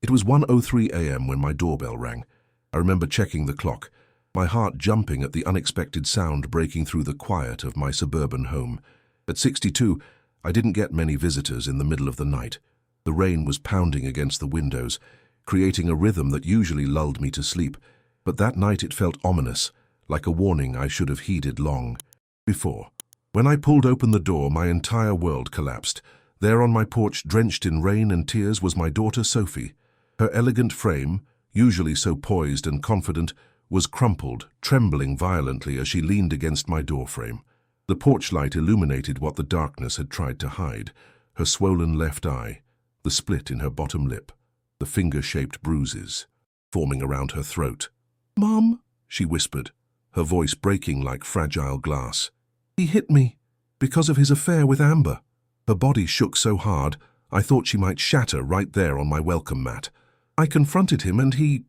It was 1:03 a.m. when my doorbell rang. I remember checking the clock, my heart jumping at the unexpected sound breaking through the quiet of my suburban home. At 62, I didn't get many visitors in the middle of the night. The rain was pounding against the windows, creating a rhythm that usually lulled me to sleep. But that night it felt ominous, like a warning I should have heeded long before. When I pulled open the door, my entire world collapsed. There on my porch, drenched in rain and tears, was my daughter Sophie. Her elegant frame, usually so poised and confident, was crumpled, trembling violently as she leaned against my doorframe. The porch light illuminated what the darkness had tried to hide: her swollen left eye, the split in her bottom lip, the finger-shaped bruises forming around her throat. "Mom," she whispered, her voice breaking like fragile glass. "He hit me because of his affair with Amber." Her body shook so hard, I thought she might shatter right there on my welcome mat. "I confronted him and he...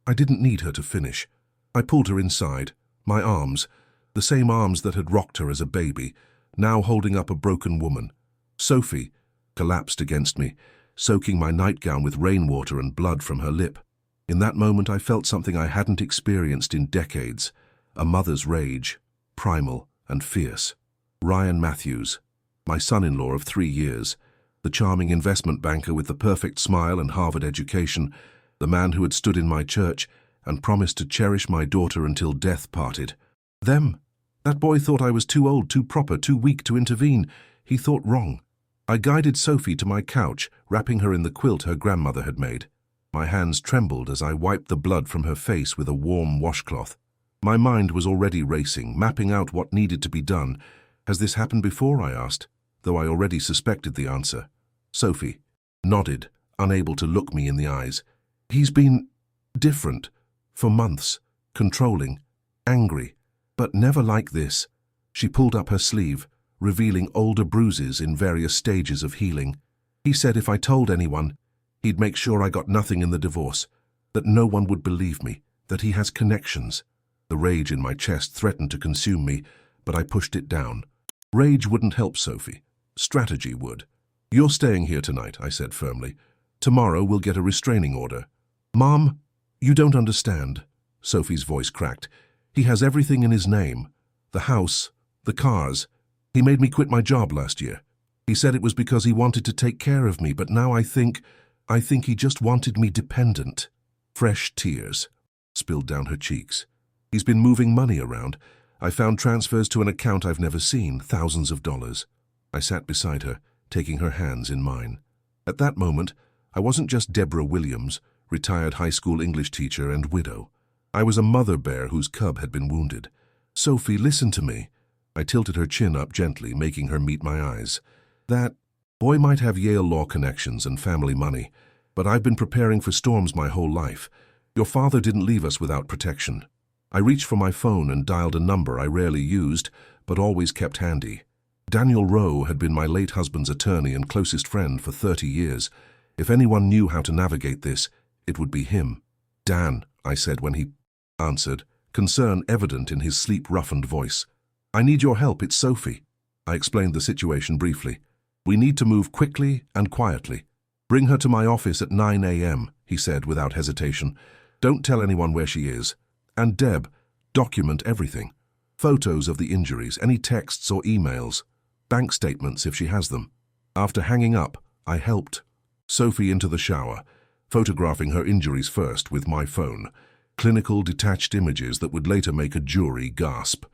I didn't need her to finish. I pulled her inside, my arms, the same arms that had rocked her as a baby, now holding up a broken woman. Sophie collapsed against me, soaking my nightgown with rainwater and blood from her lip. In that moment I felt something I hadn't experienced in decades, a mother's rage, primal and fierce. Ryan Matthews, my son-in-law of 3 years, the charming investment banker with the perfect smile and Harvard education, the man who had stood in my church and promised to cherish my daughter until death parted. Them. That boy thought I was too old, too proper, too weak to intervene. He thought wrong. I guided Sophie to my couch, wrapping her in the quilt her grandmother had made. My hands trembled as I wiped the blood from her face with a warm washcloth. My mind was already racing, mapping out what needed to be done. "Has this happened before?" I asked, though I already suspected the answer. Sophie nodded, unable to look me in the eyes. "He's been different for months, controlling, angry, but never like this." She pulled up her sleeve, revealing older bruises in various stages of healing. "He said if I told anyone, he'd make sure I got nothing in the divorce, that no one would believe me, that he has connections." The rage in my chest threatened to consume me, but I pushed it down. Rage wouldn't help Sophie. Strategy would. "You're staying here tonight," I said firmly. "Tomorrow we'll get a restraining order." "Mom, you don't understand," Sophie's voice cracked. "He has everything in his name. The house, the cars. He made me quit my job last year. He said it was because he wanted to take care of me, but now I think he just wanted me dependent." Fresh tears spilled down her cheeks. "He's been moving money around. I found transfers to an account I've never seen, thousands of dollars." I sat beside her, taking her hands in mine. At that moment, I wasn't just Deborah Williams, retired high school English teacher and widow. I was a mother bear whose cub had been wounded. "Sophie, listen to me." I tilted her chin up gently, making her meet my eyes. "That boy might have Yale law connections and family money, but I've been preparing for storms my whole life. Your father didn't leave us without protection." I reached for my phone and dialed a number I rarely used, but always kept handy. Daniel Rowe had been my late husband's attorney and closest friend for 30 years. If anyone knew how to navigate this, it would be him. "Dan," I said when he answered, concern evident in his sleep-roughened voice. "I need your help, it's Sophie." I explained the situation briefly. "We need to move quickly and quietly. Bring her to my office at 9 a.m., he said without hesitation. "Don't tell anyone where she is. And Deb, document everything. Photos of the injuries, any texts or emails, bank statements if she has them." After hanging up, I helped Sophie into the shower, photographing her injuries first with my phone. Clinical, detached images that would later make a jury gasp.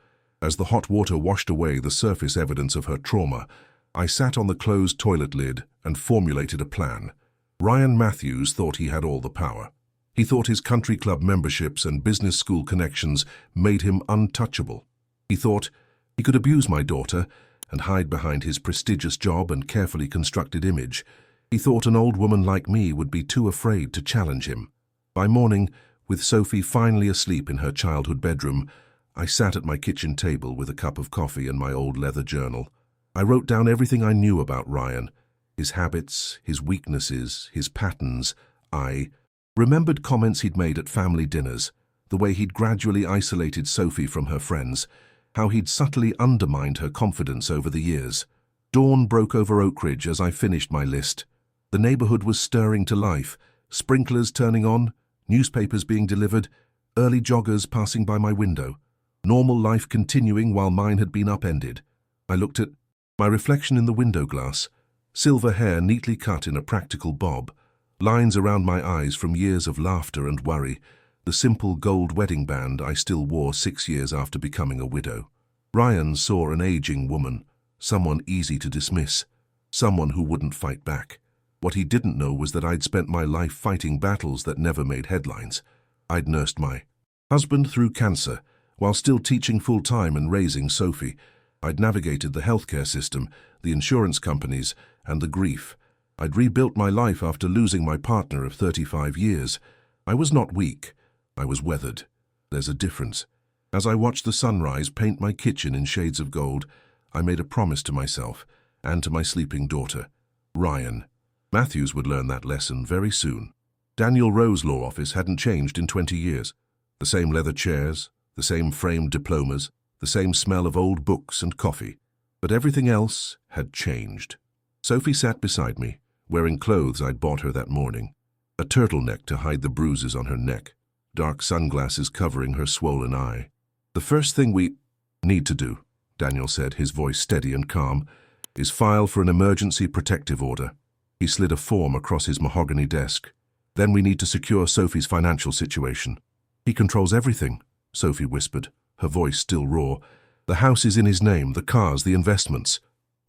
As the hot water washed away the surface evidence of her trauma, I sat on the closed toilet lid and formulated a plan. Ryan Matthews thought he had all the power. He thought his country club memberships and business school connections made him untouchable. He thought he could abuse my daughter and hide behind his prestigious job and carefully constructed image. He thought an old woman like me would be too afraid to challenge him. By morning, with Sophie finally asleep in her childhood bedroom, I sat at my kitchen table with a cup of coffee and my old leather journal. I wrote down everything I knew about Ryan, his habits, his weaknesses, his patterns. I remembered comments he'd made at family dinners, the way he'd gradually isolated Sophie from her friends, how he'd subtly undermined her confidence over the years. Dawn broke over Oak Ridge as I finished my list. The neighborhood was stirring to life, sprinklers turning on, newspapers being delivered, early joggers passing by my window. Normal life continuing while mine had been upended. I looked at my reflection in the window glass, silver hair neatly cut in a practical bob, lines around my eyes from years of laughter and worry, the simple gold wedding band I still wore 6 years after becoming a widow. Ryan saw an aging woman, someone easy to dismiss, someone who wouldn't fight back. What he didn't know was that I'd spent my life fighting battles that never made headlines. I'd nursed my husband through cancer, while still teaching full-time and raising Sophie. I'd navigated the healthcare system, the insurance companies, and the grief. I'd rebuilt my life after losing my partner of 35 years. I was not weak. I was weathered. There's a difference. As I watched the sunrise paint my kitchen in shades of gold, I made a promise to myself and to my sleeping daughter. Ryan. Matthews would learn that lesson very soon. Daniel Rowe's law office hadn't changed in 20 years. The same leather chairs, the same framed diplomas, the same smell of old books and coffee. But everything else had changed. Sophie sat beside me, wearing clothes I'd bought her that morning. A turtleneck to hide the bruises on her neck, dark sunglasses covering her swollen eye. "The first thing we need to do," Daniel said, his voice steady and calm, "is file for an emergency protective order." He slid a form across his mahogany desk. "Then we need to secure Sophie's financial situation." "He controls everything," Sophie whispered, her voice still raw. "The house is in his name, the cars, the investments."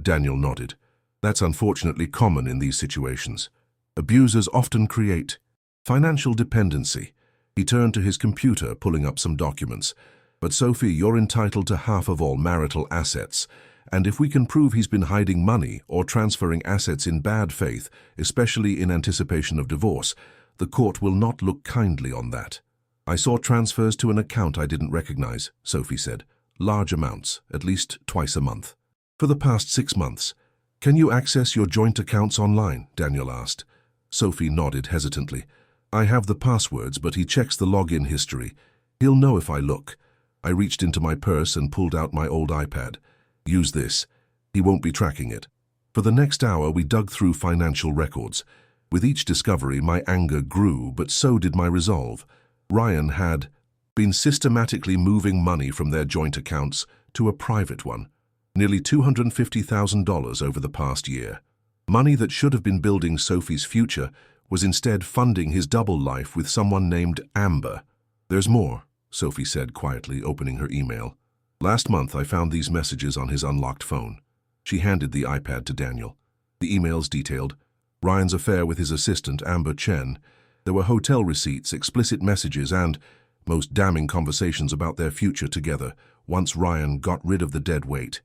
Daniel nodded. "That's unfortunately common in these situations. Abusers often create financial dependency." He turned to his computer, pulling up some documents. "But Sophie, you're entitled to half of all marital assets. And if we can prove he's been hiding money or transferring assets in bad faith, especially in anticipation of divorce, the court will not look kindly on that." "I saw transfers to an account I didn't recognize," Sophie said. "Large amounts, at least twice a month." "For the past 6 months. Can you access your joint accounts online?" Daniel asked. Sophie nodded hesitantly. "I have the passwords, but he checks the login history. He'll know if I look." I reached into my purse and pulled out my old iPad. "Use this. He won't be tracking it." For the next hour, we dug through financial records. With each discovery, my anger grew, but so did my resolve. Ryan had been systematically moving money from their joint accounts to a private one, nearly $250,000 over the past year. Money that should have been building Sophie's future was instead funding his double life with someone named Amber. "There's more," Sophie said quietly, opening her email. "Last month I found these messages on his unlocked phone." She handed the iPad to Daniel. The emails detailed Ryan's affair with his assistant, Amber Chen. There were hotel receipts, explicit messages, and, most damning, conversations about their future together, once Ryan got rid of the dead weight.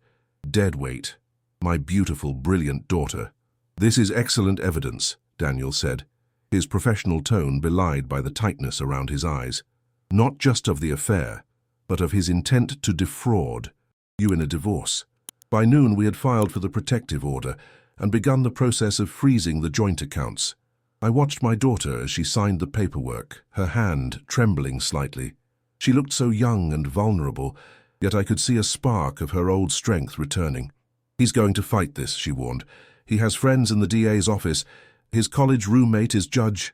Dead weight. My beautiful, brilliant daughter. "This is excellent evidence," Daniel said, his professional tone belied by the tightness around his eyes. "Not just of the affair, but of his intent to defraud you in a divorce." By noon, we had filed for the protective order and begun the process of freezing the joint accounts. I watched my daughter as she signed the paperwork, her hand trembling slightly. She looked so young and vulnerable, yet I could see a spark of her old strength returning. "He's going to fight this," she warned. "He has friends in the DA's office. His college roommate is Judge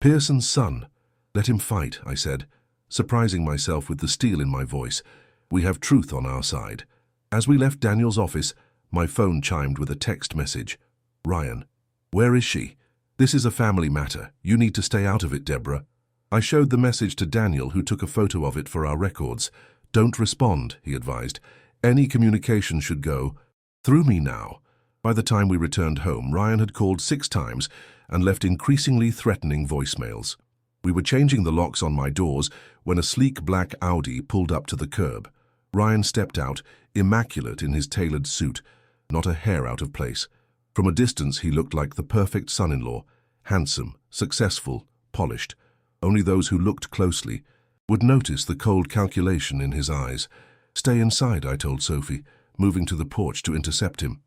Pearson's son. Let him fight," I said, surprising myself with the steel in my voice. "We have truth on our side." As we left Daniel's office, my phone chimed with a text message. "Ryan, where is she? This is a family matter. You need to stay out of it, Deborah." I showed the message to Daniel, who took a photo of it for our records. "Don't respond," he advised. "Any communication should go through me now." By the time we returned home, Ryan had called 6 times and left increasingly threatening voicemails. We were changing the locks on my doors when a sleek black Audi pulled up to the curb. Ryan stepped out, immaculate in his tailored suit, not a hair out of place. From a distance, he looked like the perfect son-in-law, handsome, successful, polished. Only those who looked closely would notice the cold calculation in his eyes. "Stay inside," I told Sophie, moving to the porch to intercept him.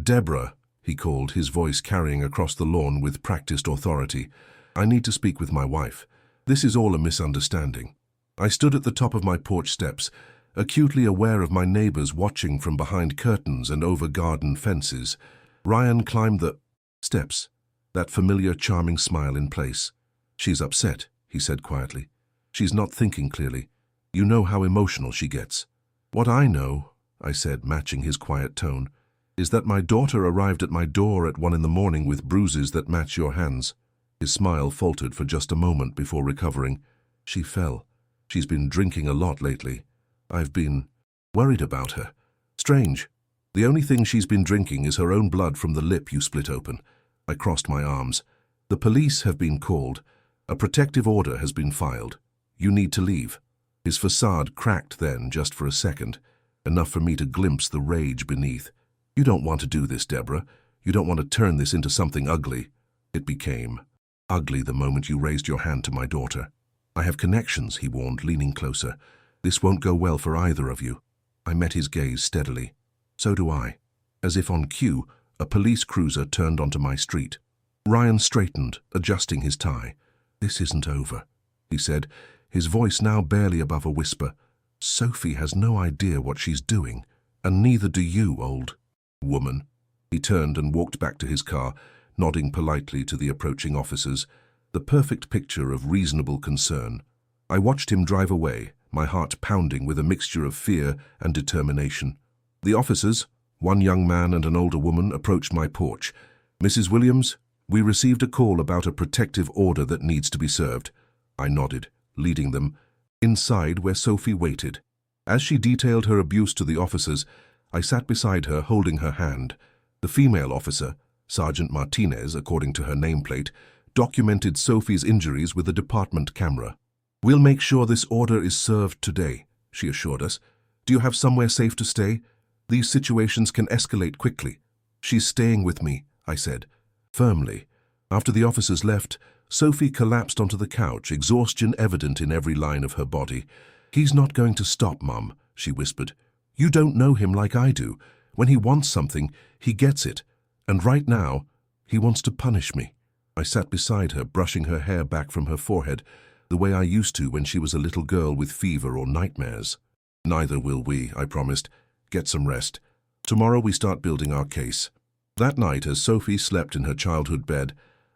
"Deborah," he called, his voice carrying across the lawn with practiced authority. "I need to speak with my wife. This is all a misunderstanding." I stood at the top of my porch steps, acutely aware of my neighbors watching from behind curtains and over garden fences. Ryan climbed the steps, that familiar, charming smile in place. "She's upset," he said quietly. "She's not thinking clearly. You know how emotional she gets." "What I know," I said, matching his quiet tone, "is that my daughter arrived at my door at 1 in the morning with bruises that match your hands." His smile faltered for just a moment before recovering. "She fell. She's been drinking a lot lately. I've been worried about her." "Strange. The only thing she's been drinking is her own blood from the lip you split open." I crossed my arms. "The police have been called. A protective order has been filed. You need to leave." His facade cracked then, just for a second, enough for me to glimpse the rage beneath. "You don't want to do this, Deborah. You don't want to turn this into something ugly." It became ugly the moment you raised your hand to my daughter. "I have connections," he warned, leaning closer. "This won't go well for either of you." I met his gaze steadily. "So do I." As if on cue, a police cruiser turned onto my street. Ryan straightened, adjusting his tie. "This isn't over," he said, his voice now barely above a whisper. "Sophie has no idea what she's doing, and neither do you, old woman." He turned and walked back to his car, nodding politely to the approaching officers, the perfect picture of reasonable concern. I watched him drive away, my heart pounding with a mixture of fear and determination. The officers, one young man and an older woman, approached my porch. "Mrs. Williams, we received a call about a protective order that needs to be served." I nodded, leading them inside where Sophie waited. As she detailed her abuse to the officers, I sat beside her, holding her hand. The female officer, Sergeant Martinez, according to her nameplate, documented Sophie's injuries with a department camera. "We'll make sure this order is served today," she assured us. "Do you have somewhere safe to stay? These situations can escalate quickly." "She's staying with me," I said, firmly. After the officers left, Sophie collapsed onto the couch, exhaustion evident in every line of her body. "He's not going to stop, Mum," she whispered. "You don't know him like I do. When he wants something, he gets it. And right now, he wants to punish me." I sat beside her, brushing her hair back from her forehead, the way I used to when she was a little girl with fever or nightmares. "Neither will we," I promised. "Get some rest. Tomorrow we start building our case." That night, as Sophie slept in her childhood bed,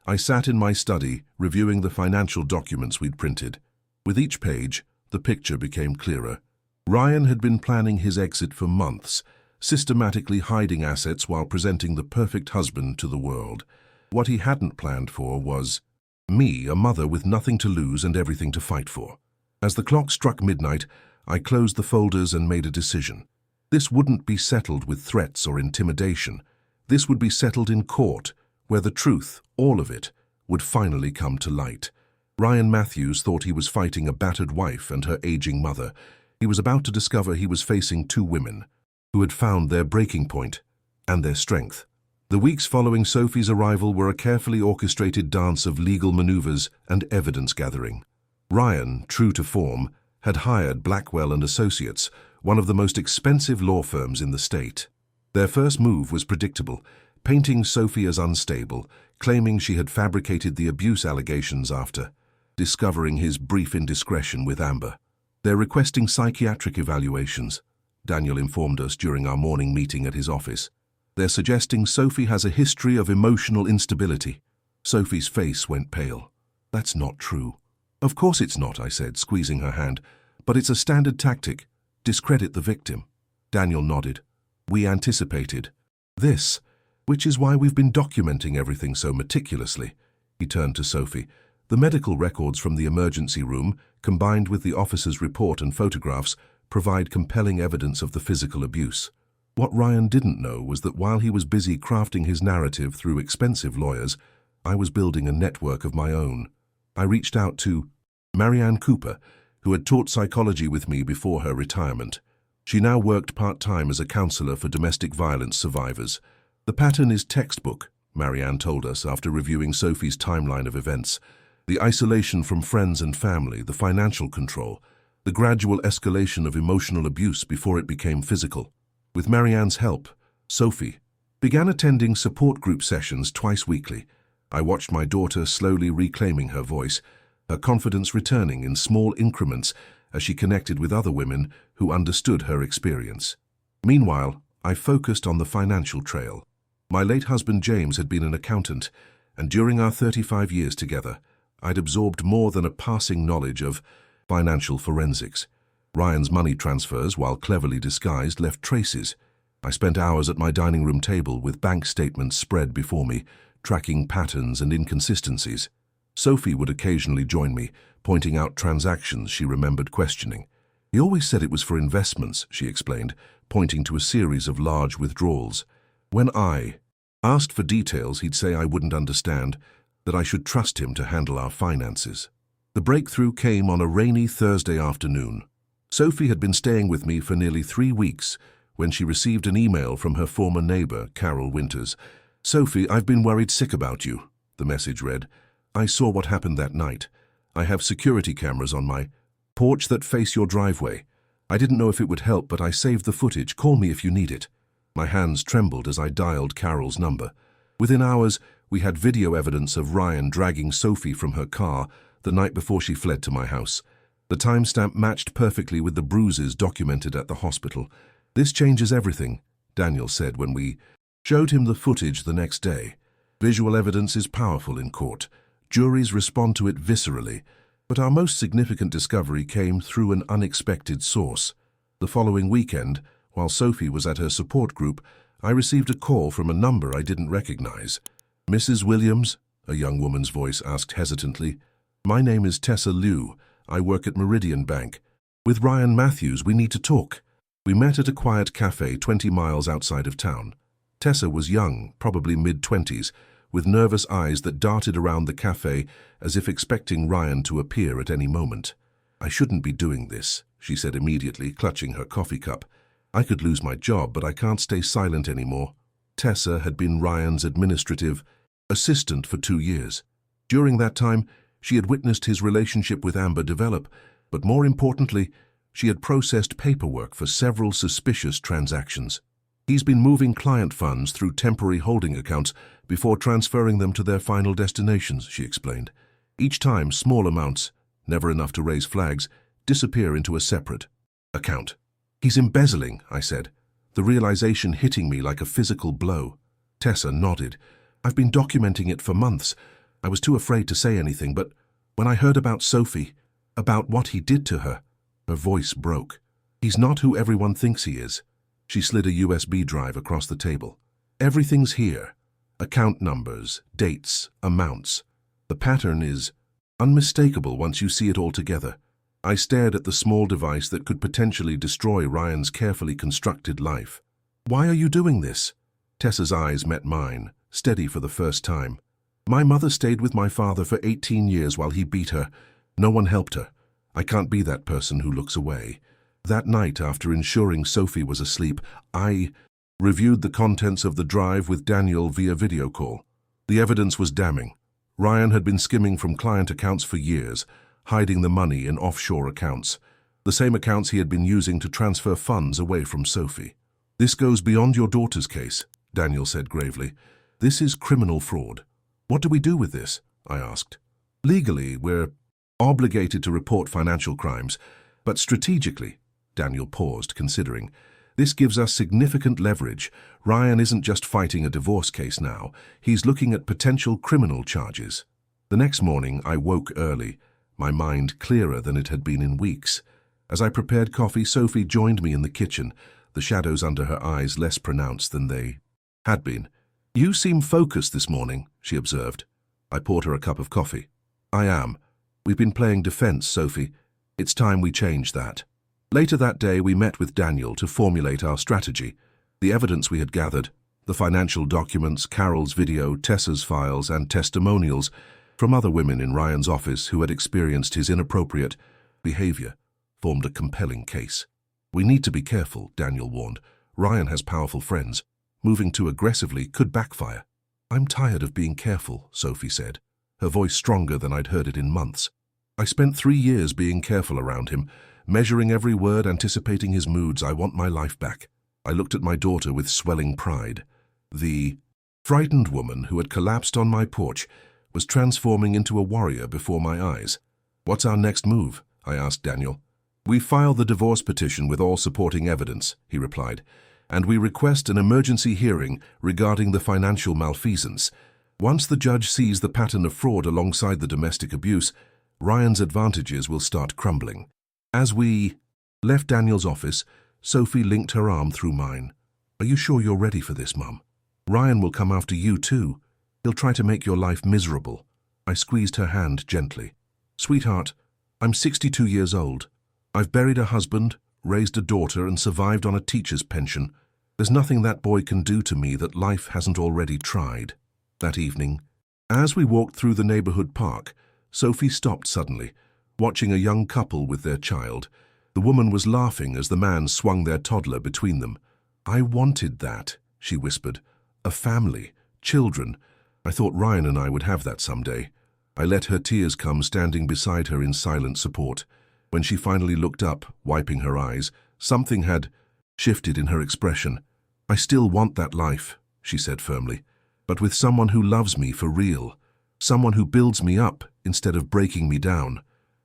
I sat in my study, reviewing the financial documents we'd printed. With each page, the picture became clearer. Ryan had been planning his exit for months, systematically hiding assets while presenting the perfect husband to the world. What he hadn't planned for was me, a mother with nothing to lose and everything to fight for. As the clock struck midnight, I closed the folders and made a decision. This wouldn't be settled with threats or intimidation. This would be settled in court, where the truth, all of it, would finally come to light. Ryan Matthews thought he was fighting a battered wife and her aging mother. He was about to discover he was facing two women who had found their breaking point and their strength. The weeks following Sophie's arrival were a carefully orchestrated dance of legal maneuvers and evidence gathering. Ryan, true to form, had hired Blackwell and Associates, one of the most expensive law firms in the state. Their first move was predictable, painting Sophie as unstable, claiming she had fabricated the abuse allegations after discovering his brief indiscretion with Amber. "They're requesting psychiatric evaluations," Daniel informed us during our morning meeting at his office. "They're suggesting Sophie has a history of emotional instability." Sophie's face went pale. "That's not true." "Of course it's not," I said, squeezing her hand. "But it's a standard tactic. Discredit the victim." Daniel nodded. "We anticipated this, which is why we've been documenting everything so meticulously." He turned to Sophie. "The medical records from the emergency room, combined with the officer's report and photographs, provide compelling evidence of the physical abuse." What Ryan didn't know was that while he was busy crafting his narrative through expensive lawyers, I was building a network of my own. I reached out to Marianne Cooper, who had taught psychology with me before her retirement. She now worked part-time as a counselor for domestic violence survivors. "The pattern is textbook," Marianne told us after reviewing Sophie's timeline of events. "The isolation from friends and family, the financial control, the gradual escalation of emotional abuse before it became physical." With Marianne's help, Sophie began attending support group sessions twice weekly. I watched my daughter slowly reclaiming her voice, her confidence returning in small increments as she connected with other women who understood her experience. Meanwhile, I focused on the financial trail. My late husband James had been an accountant, and during our 35 years together, I'd absorbed more than a passing knowledge of financial forensics. Ryan's money transfers, while cleverly disguised, left traces. I spent hours at my dining room table with bank statements spread before me, tracking patterns and inconsistencies. Sophie would occasionally join me, pointing out transactions she remembered questioning. He always said it was for investments, she explained, pointing to a series of large withdrawals. When I asked for details, he'd say I wouldn't understand, that I should trust him to handle our finances. The breakthrough came on a rainy Thursday afternoon. Sophie had been staying with me for nearly 3 weeks when she received an email from her former neighbor, Carol Winters. "Sophie, I've been worried sick about you," the message read. "I saw what happened that night. I have security cameras on my porch that face your driveway. I didn't know if it would help, but I saved the footage. Call me if you need it." My hands trembled as I dialed Carol's number. Within hours, we had video evidence of Ryan dragging Sophie from her car the night before she fled to my house. The timestamp matched perfectly with the bruises documented at the hospital. "This changes everything," Daniel said when we showed him the footage the next day. "Visual evidence is powerful in court. Juries respond to it viscerally. But our most significant discovery came through an unexpected source. The following weekend, while Sophie was at her support group, I received a call from a number I didn't recognize. "Mrs. Williams?" a young woman's voice asked hesitantly. "My name is Tessa Liu. I work at Meridian Bank. With Ryan Matthews, we need to talk." We met at a quiet cafe 20 miles outside of town. Tessa was young, probably mid-20s, with nervous eyes that darted around the cafe as if expecting Ryan to appear at any moment. "I shouldn't be doing this," she said immediately, clutching her coffee cup. "I could lose my job, but I can't stay silent anymore." Tessa had been Ryan's administrative assistant for 2 years. During that time, she had witnessed his relationship with Amber develop, but more importantly, she had processed paperwork for several suspicious transactions. "He's been moving client funds through temporary holding accounts before transferring them to their final destinations," she explained. "Each time, small amounts, never enough to raise flags, disappear into a separate account." "He's embezzling," I said, the realization hitting me like a physical blow. Tessa nodded. "I've been documenting it for months. I was too afraid to say anything, but when I heard about Sophie, about what he did to her," her voice broke. "He's not who everyone thinks he is." She slid a USB drive across the table. "Everything's here. Account numbers, dates, amounts. The pattern is unmistakable once you see it all together." I stared at the small device that could potentially destroy Ryan's carefully constructed life. "Why are you doing this?" Tessa's eyes met mine, steady for the first time. "My mother stayed with my father for 18 years while he beat her. No one helped her. I can't be that person who looks away." That night, after ensuring Sophie was asleep, I reviewed the contents of the drive with Daniel via video call. The evidence was damning. Ryan had been skimming from client accounts for years, hiding the money in offshore accounts, the same accounts he had been using to transfer funds away from Sophie. "This goes beyond your daughter's case," Daniel said gravely. "This is criminal fraud." "What do we do with this?" I asked. "Legally, we're obligated to report financial crimes, but strategically," Daniel paused, considering, "this gives us significant leverage. Ryan isn't just fighting a divorce case now. He's looking at potential criminal charges." The next morning, I woke early, my mind clearer than it had been in weeks. As I prepared coffee, Sophie joined me in the kitchen, the shadows under her eyes less pronounced than they had been. "You seem focused this morning," she observed. I poured her a cup of coffee. "I am. We've been playing defense, Sophie. It's time we change that." Later that day, we met with Daniel to formulate our strategy. The evidence we had gathered, the financial documents, Carol's video, Tessa's files, and testimonials from other women in Ryan's office who had experienced his inappropriate behavior, formed a compelling case. "We need to be careful," Daniel warned. "Ryan has powerful friends. Moving too aggressively could backfire." "I'm tired of being careful," Sophie said, her voice stronger than I'd heard it in months. "I spent 3 years being careful around him, measuring every word, anticipating his moods. I want my life back." I looked at my daughter with swelling pride. The frightened woman who had collapsed on my porch was transforming into a warrior before my eyes. "What's our next move?" I asked Daniel. "We file the divorce petition with all supporting evidence," he replied, "and we request an emergency hearing regarding the financial malfeasance. Once the judge sees the pattern of fraud alongside the domestic abuse, Ryan's advantages will start crumbling. As we left Daniel's office, Sophie linked her arm through mine. "Are you sure you're ready for this, Mum? Ryan will come after you too. He'll try to make your life miserable." I squeezed her hand gently. "Sweetheart, I'm 62 years old. I've buried a husband, raised a daughter, and survived on a teacher's pension. There's nothing that boy can do to me that life hasn't already tried." That evening, as we walked through the neighborhood park, Sophie stopped suddenly, watching a young couple with their child. The woman was laughing as the man swung their toddler between them. "I wanted that," she whispered. "A family, children. I thought Ryan and I would have that someday." I let her tears come, standing beside her in silent support. When she finally looked up, wiping her eyes, something had shifted in her expression. "I still want that life," she said firmly, "but with someone who loves me for real. Someone who builds me up instead of breaking me down."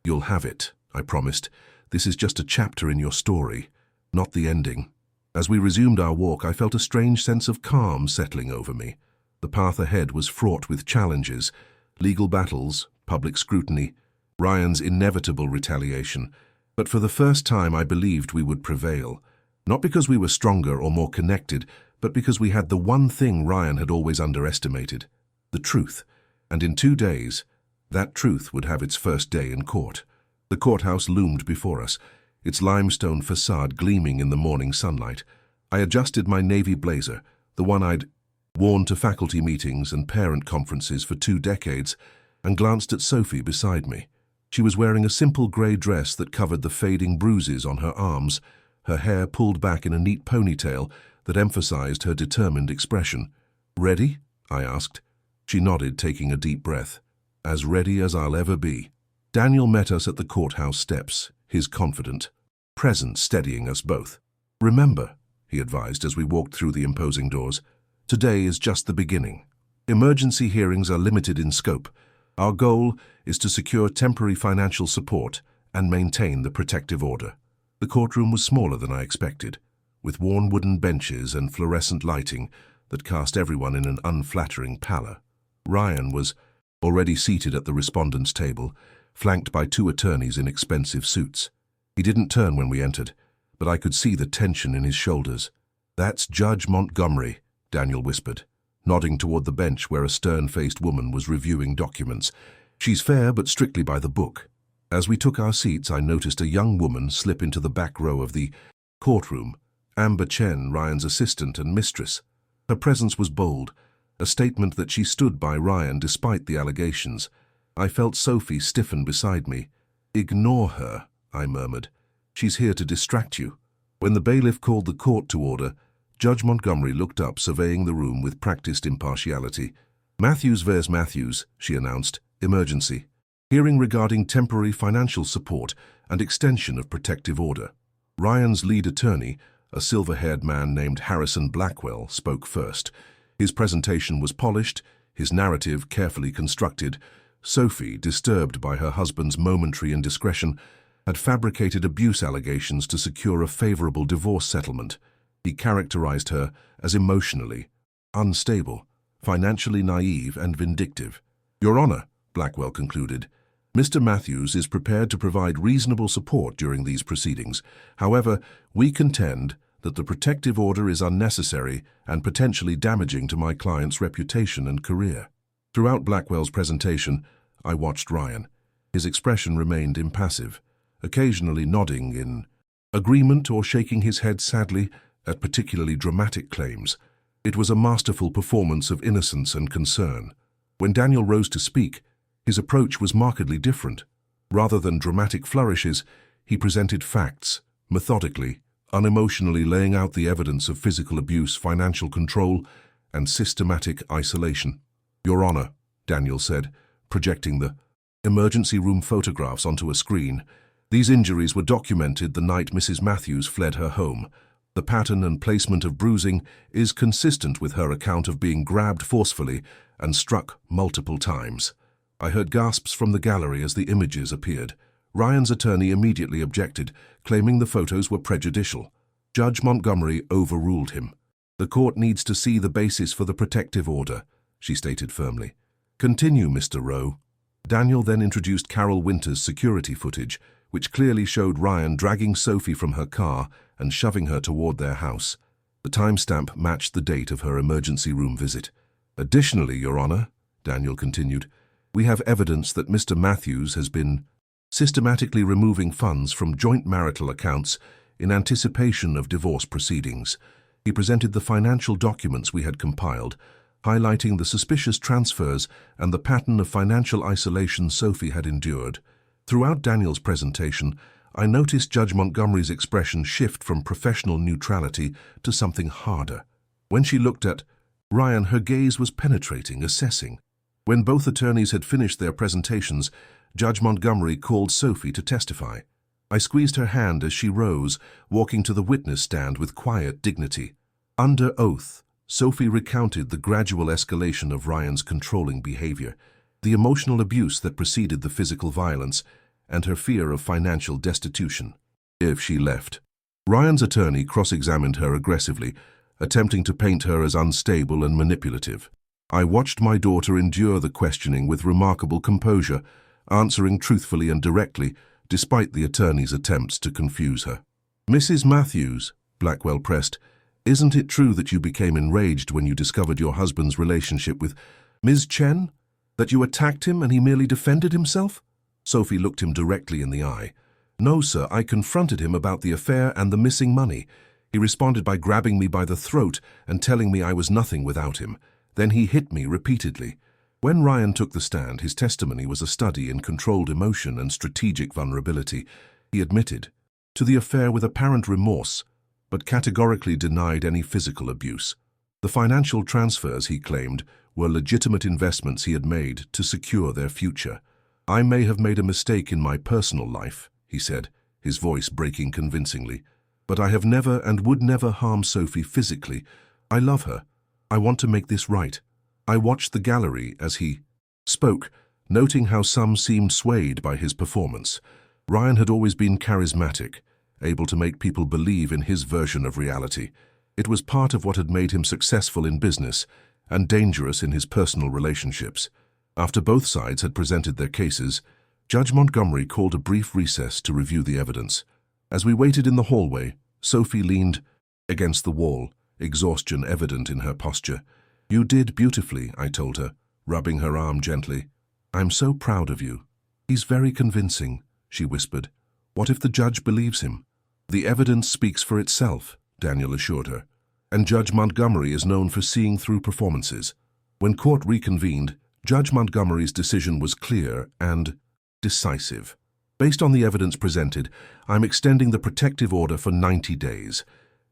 "You'll have it," I promised. "This is just a chapter in your story, not the ending." As we resumed our walk, I felt a strange sense of calm settling over me. The path ahead was fraught with challenges, legal battles, public scrutiny, Ryan's inevitable retaliation. But for the first time, I believed we would prevail. Not because we were stronger or more connected, but because we had the one thing Ryan had always underestimated: the truth. And in 2 days, that truth would have its first day in court. The courthouse loomed before us, its limestone facade gleaming in the morning sunlight. I adjusted my navy blazer, the one I'd worn to faculty meetings and parent conferences for 2 decades, and glanced at Sophie beside me. She was wearing a simple grey dress that covered the fading bruises on her arms, her hair pulled back in a neat ponytail that emphasized her determined expression. "Ready?" I asked. She nodded, taking a deep breath. "As ready as I'll ever be." Daniel met us at the courthouse steps, his confident presence steadying us both. "Remember," he advised as we walked through the imposing doors, "today is just the beginning. Emergency hearings are limited in scope. Our goal is to secure temporary financial support and maintain the protective order." The courtroom was smaller than I expected, with worn wooden benches and fluorescent lighting that cast everyone in an unflattering pallor. Ryan was already seated at the respondents' table, flanked by 2 attorneys in expensive suits. He didn't turn when we entered, but I could see the tension in his shoulders. "That's Judge Montgomery," Daniel whispered, nodding toward the bench where a stern-faced woman was reviewing documents. "She's fair but strictly by the book." As we took our seats, I noticed a young woman slip into the back row of the courtroom, Amber Chen, Ryan's assistant and mistress. Her presence was bold, a statement that she stood by Ryan despite the allegations. I felt Sophie stiffen beside me. "Ignore her," I murmured. "She's here to distract you." When the bailiff called the court to order, Judge Montgomery looked up, surveying the room with practiced impartiality. "Matthews vs. Matthews," she announced. "Emergency. Hearing regarding temporary financial support and extension of protective order." Ryan's lead attorney, a silver-haired man named Harrison Blackwell, spoke first. His presentation was polished, his narrative carefully constructed. Sophie, disturbed by her husband's momentary indiscretion, had fabricated abuse allegations to secure a favorable divorce settlement. He characterized her as emotionally unstable, financially naive, and vindictive. "Your Honor," Blackwell concluded, "Mr. Matthews is prepared to provide reasonable support during these proceedings. However, we contend that the protective order is unnecessary and potentially damaging to my client's reputation and career." Throughout Blackwell's presentation, I watched Ryan. His expression remained impassive, occasionally nodding in agreement or shaking his head sadly at particularly dramatic claims. It was a masterful performance of innocence and concern. When Daniel rose to speak, his approach was markedly different. Rather than dramatic flourishes, he presented facts, methodically, unemotionally laying out the evidence of physical abuse, financial control, and systematic isolation. "Your Honor," Daniel said, projecting the emergency room photographs onto a screen, "these injuries were documented the night Mrs. Matthews fled her home. The pattern and placement of bruising is consistent with her account of being grabbed forcefully and struck multiple times." I heard gasps from the gallery as the images appeared. Ryan's attorney immediately objected, claiming the photos were prejudicial. Judge Montgomery overruled him. "The court needs to see the basis for the protective order. she stated firmly. Continue, Mr. Rowe. Daniel then introduced Carol Winter's security footage, which clearly showed Ryan dragging Sophie from her car and shoving her toward their house. The timestamp matched the date of her emergency room visit. Additionally, Your Honor, Daniel continued, we have evidence that Mr. Matthews has been systematically removing funds from joint marital accounts in anticipation of divorce proceedings. He presented the financial documents we had compiled, highlighting the suspicious transfers and the pattern of financial isolation Sophie had endured. Throughout Daniel's presentation, I noticed Judge Montgomery's expression shift from professional neutrality to something harder. When she looked at Ryan, her gaze was penetrating, assessing. When both attorneys had finished their presentations, Judge Montgomery called Sophie to testify. I squeezed her hand as she rose, walking to the witness stand with quiet dignity. Under oath, Sophie recounted the gradual escalation of Ryan's controlling behavior, the emotional abuse that preceded the physical violence, and her fear of financial destitution if she left. Ryan's attorney cross-examined her aggressively, attempting to paint her as unstable and manipulative. I watched my daughter endure the questioning with remarkable composure, answering truthfully and directly, despite the attorney's attempts to confuse her. Mrs. Matthews, Blackwell pressed, isn't it true that you became enraged when you discovered your husband's relationship with Ms. Chen? That you attacked him and he merely defended himself? Sophie looked him directly in the eye. No, sir, I confronted him about the affair and the missing money. He responded by grabbing me by the throat and telling me I was nothing without him. Then he hit me repeatedly. When Ryan took the stand, his testimony was a study in controlled emotion and strategic vulnerability. He admitted to the affair with apparent remorse, but categorically denied any physical abuse. The financial transfers, he claimed, were legitimate investments he had made to secure their future. I may have made a mistake in my personal life, he said, his voice breaking convincingly, but I have never and would never harm Sophie physically. I love her. I want to make this right. I watched the gallery as he spoke, noting how some seemed swayed by his performance. Ryan had always been charismatic, able to make people believe in his version of reality. It was part of what had made him successful in business and dangerous in his personal relationships. After both sides had presented their cases, Judge Montgomery called a brief recess to review the evidence. As we waited in the hallway, Sophie leaned against the wall, exhaustion evident in her posture. You did beautifully, I told her, rubbing her arm gently. I'm so proud of you. He's very convincing, she whispered. What if the judge believes him? The evidence speaks for itself, Daniel assured her, and Judge Montgomery is known for seeing through performances. When court reconvened, Judge Montgomery's decision was clear and decisive. Based on the evidence presented, I'm extending the protective order for 90 days.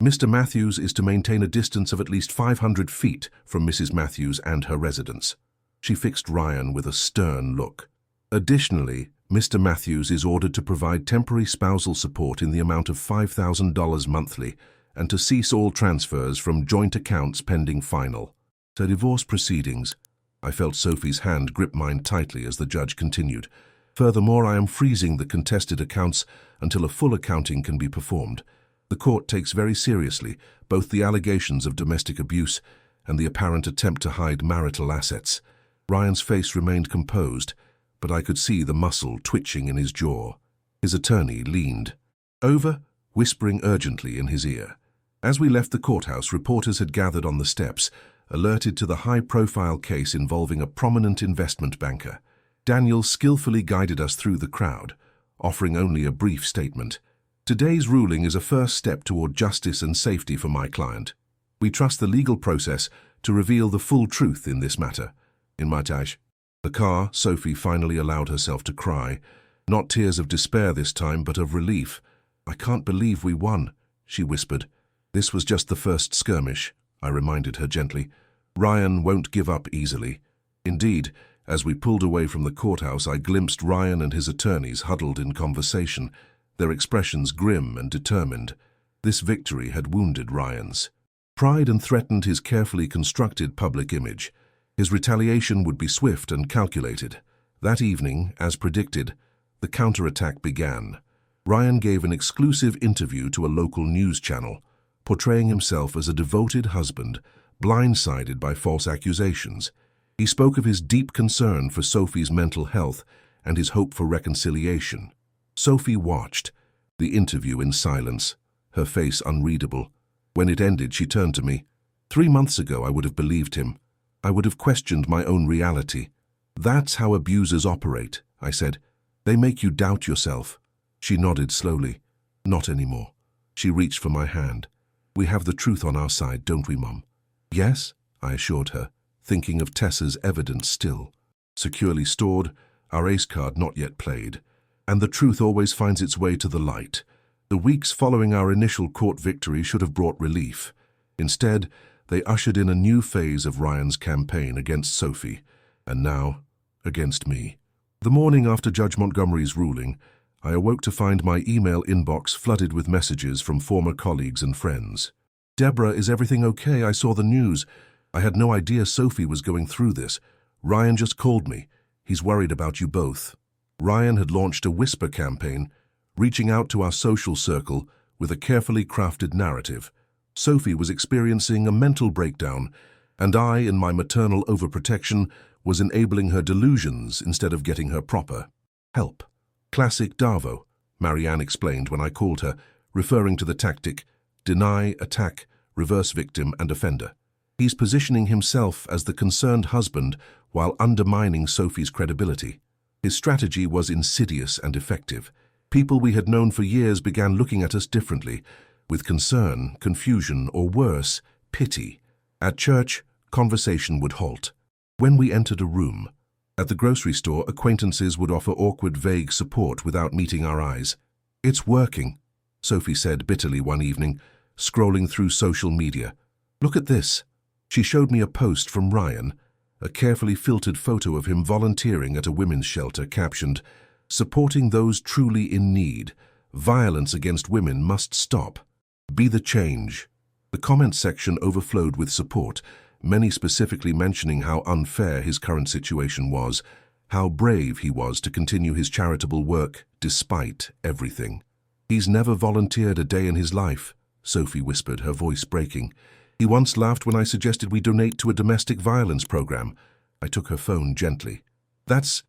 Mr. Matthews is to maintain a distance of at least 500 feet from Mrs. Matthews and her residence. She fixed Ryan with a stern look. Additionally, Mr. Matthews is ordered to provide temporary spousal support in the amount of $5,000 monthly and to cease all transfers from joint accounts pending final. To divorce proceedings. I felt Sophie's hand grip mine tightly as the judge continued. Furthermore, I am freezing the contested accounts until a full accounting can be performed. The court takes very seriously both the allegations of domestic abuse and the apparent attempt to hide marital assets. Ryan's face remained composed, but I could see the muscle twitching in his jaw. His attorney leaned over, whispering urgently in his ear. As we left the courthouse, reporters had gathered on the steps, alerted to the high-profile case involving a prominent investment banker. Daniel skillfully guided us through the crowd, offering only a brief statement. Today's ruling is a first step toward justice and safety for my client. We trust the legal process to reveal the full truth in this matter. In the car, Sophie finally allowed herself to cry. Not tears of despair this time, but of relief. I can't believe we won, she whispered. This was just the first skirmish, I reminded her gently. Ryan won't give up easily. Indeed, as we pulled away from the courthouse, I glimpsed Ryan and his attorneys huddled in conversation, their expressions grim and determined. This victory had wounded Ryan's pride and threatened his carefully constructed public image. His retaliation would be swift and calculated. That evening, as predicted, the counterattack began. Ryan gave an exclusive interview to a local news channel, portraying himself as a devoted husband, blindsided by false accusations. He spoke of his deep concern for Sophie's mental health and his hope for reconciliation. Sophie watched the interview in silence, her face unreadable. When it ended, she turned to me. 3 months ago, I would have believed him. I would have questioned my own reality. That's how abusers operate, I said. They make you doubt yourself. She nodded slowly. Not anymore. She reached for my hand. We have the truth on our side, don't we, Mum? Yes, I assured her, thinking of Tessa's evidence still. Securely stored, our ace card not yet played. And the truth always finds its way to the light. The weeks following our initial court victory should have brought relief. Instead, they ushered in a new phase of Ryan's campaign against Sophie, and now, against me. The morning after Judge Montgomery's ruling, I awoke to find my email inbox flooded with messages from former colleagues and friends. Deborah, is everything okay? I saw the news. I had no idea Sophie was going through this. Ryan just called me. He's worried about you both. Ryan had launched a whisper campaign, reaching out to our social circle with a carefully crafted narrative. Sophie was experiencing a mental breakdown, and I, in my maternal overprotection, was enabling her delusions instead of getting her proper help. Classic Davo, Marianne explained when I called her, referring to the tactic, deny, attack, reverse victim and offender. He's positioning himself as the concerned husband while undermining Sophie's credibility. His strategy was insidious and effective. People we had known for years began looking at us differently, with concern, confusion, or worse, pity. At church, conversation would halt. When we entered a room, at the grocery store, acquaintances would offer awkward, vague support without meeting our eyes. It's working, Sophie said bitterly one evening, scrolling through social media. Look at this. She showed me a post from Ryan, a carefully filtered photo of him volunteering at a women's shelter captioned, "Supporting those truly in need. Violence against women must stop. Be the change." The comment section overflowed with support, many specifically mentioning how unfair his current situation was, how brave he was to continue his charitable work despite everything. "He's never volunteered a day in his life," Sophie whispered, her voice breaking. "He once laughed when I suggested we donate to a domestic violence program." I took her phone gently. "That's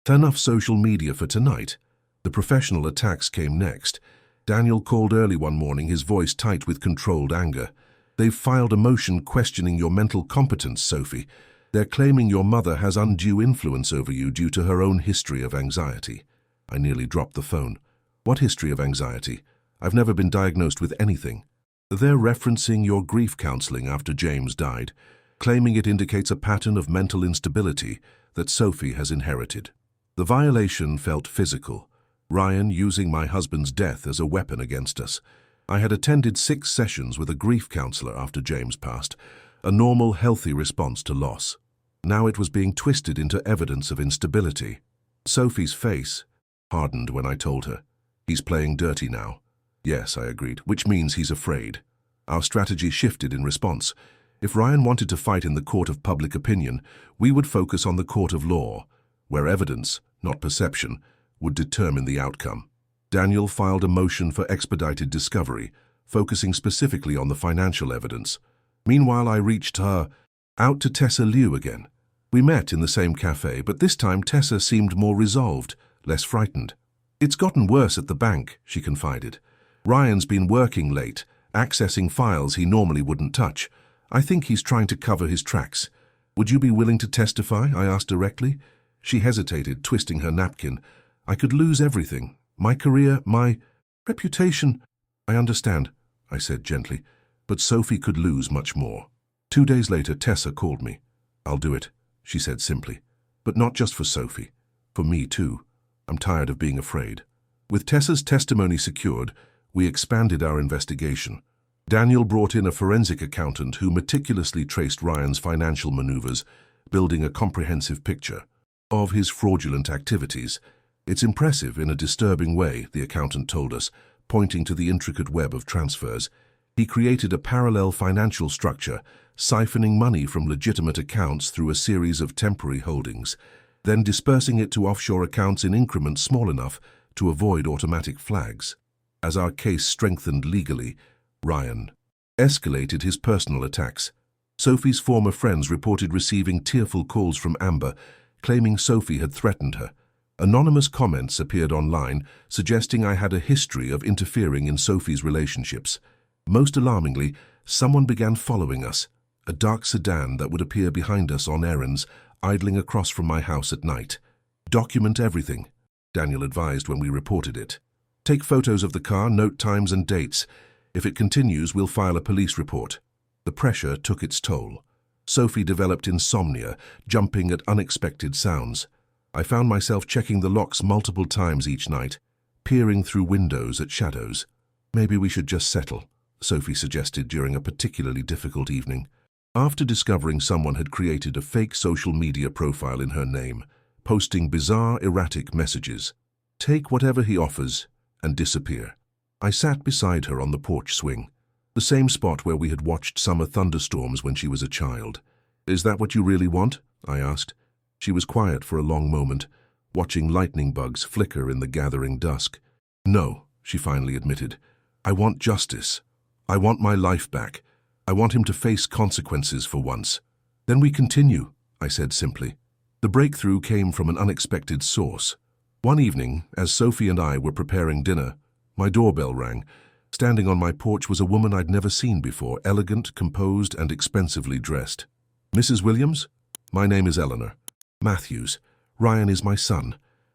enough social media for tonight." The professional attacks came next. Daniel called early one morning, his voice tight with controlled anger. "They've filed a motion questioning your mental competence, Sophie. They're claiming your mother has undue influence over you due to her own history of anxiety." I nearly dropped the phone. "What history of anxiety? I've never been diagnosed with anything." "They're referencing your grief counseling after James died, claiming it indicates a pattern of mental instability that Sophie has inherited." The violation felt physical, Ryan using my husband's death as a weapon against us. I had attended 6 sessions with a grief counselor after James passed, a normal, healthy response to loss. Now it was being twisted into evidence of instability. Sophie's face hardened when I told her. "He's playing dirty now." "Yes," I agreed, "which means he's afraid." Our strategy shifted in response. If Ryan wanted to fight in the court of public opinion, we would focus on the court of law, where evidence, not perception, would determine the outcome. Daniel filed a motion for expedited discovery, focusing specifically on the financial evidence. Meanwhile, I reached out to Tessa Liu again. We met in the same cafe, but this time Tessa seemed more resolved, less frightened. "It's gotten worse at the bank," she confided. "Ryan's been working late, accessing files he normally wouldn't touch. I think he's trying to cover his tracks. Would you be willing to testify?" I asked directly. She hesitated, twisting her napkin. "I could lose everything. My career, my reputation." "I understand," I said gently, "but Sophie could lose much more." 2 days later, Tessa called me. "I'll do it," she said simply. "But not just for Sophie. For me, too. I'm tired of being afraid." With Tessa's testimony secured, we expanded our investigation. Daniel brought in a forensic accountant who meticulously traced Ryan's financial maneuvers, building a comprehensive picture of his fraudulent activities. "It's impressive in a disturbing way," the accountant told us, pointing to the intricate web of transfers. "He created a parallel financial structure, siphoning money from legitimate accounts through a series of temporary holdings, then dispersing it to offshore accounts in increments small enough to avoid automatic flags." As our case strengthened legally, Ryan escalated his personal attacks. Sophie's former friends reported receiving tearful calls from Amber, claiming Sophie had threatened her. Anonymous comments appeared online, suggesting I had a history of interfering in Sophie's relationships. Most alarmingly, someone began following us, a dark sedan that would appear behind us on errands, idling across from my house at night. "Document everything," Daniel advised when we reported it. "Take photos of the car, note times and dates. If it continues, we'll file a police report." The pressure took its toll. Sophie developed insomnia, jumping at unexpected sounds. I found myself checking the locks multiple times each night, peering through windows at shadows. "Maybe we should just settle," Sophie suggested during a particularly difficult evening. After discovering someone had created a fake social media profile in her name, posting bizarre, erratic messages. "Take whatever he offers and disappear." I sat beside her on the porch swing, the same spot where we had watched summer thunderstorms when she was a child. "Is that what you really want?" I asked. She was quiet for a long moment, watching lightning bugs flicker in the gathering dusk. "No," she finally admitted. "I want justice. I want my life back. I want him to face consequences for once." "Then we continue," I said simply. The breakthrough came from an unexpected source. One evening, as Sophie and I were preparing dinner, my doorbell rang. Standing on my porch was a woman I'd never seen before, elegant, composed, and expensively dressed. "Mrs. Williams? My name is Eleanor. Matthews. Ryan is my son."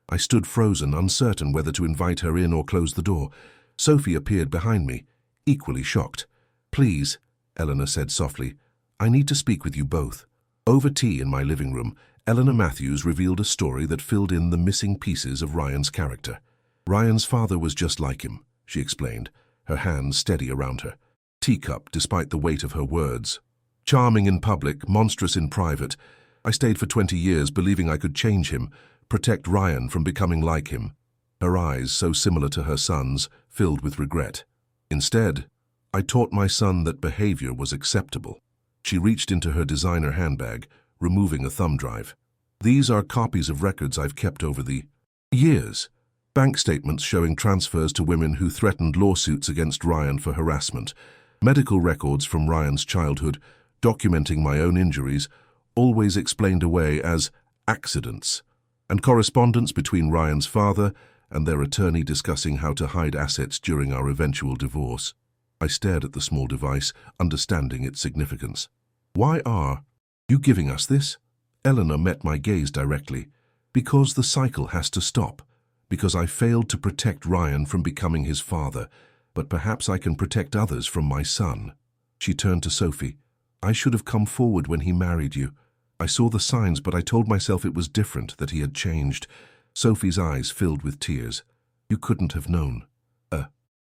I stood frozen, uncertain whether to invite her in or close the door. Sophie appeared behind me, equally shocked. "Please," Eleanor said softly, "I need to speak with you both." Over tea in my living room, Eleanor Matthews revealed a story that filled in the missing pieces of Ryan's character. "Ryan's father was just like him," she explained, her hands steady around her. Teacup, despite the weight of her words. "Charming in public, monstrous in private. I stayed for 20 years believing I could change him, protect Ryan from becoming like him." Her eyes, so similar to her son's, filled with regret. "Instead, I taught my son that behavior was acceptable." She reached into her designer handbag, removing a thumb drive. "These are copies of records I've kept over the years. Bank statements showing transfers to women who threatened lawsuits against Ryan for harassment, medical records from Ryan's childhood, documenting my own injuries, always explained away as accidents, and correspondence between Ryan's father and their attorney discussing how to hide assets during our eventual divorce." I stared at the small device, understanding its significance. "Why are you giving us this?" Eleanor met my gaze directly. "Because the cycle has to stop. Because I failed to protect Ryan from becoming his father, but perhaps I can protect others from my son." She turned to Sophie. "I should have come forward when he married you. I saw the signs, but I told myself it was different, that he had changed." Sophie's eyes filled with tears. "You couldn't have known."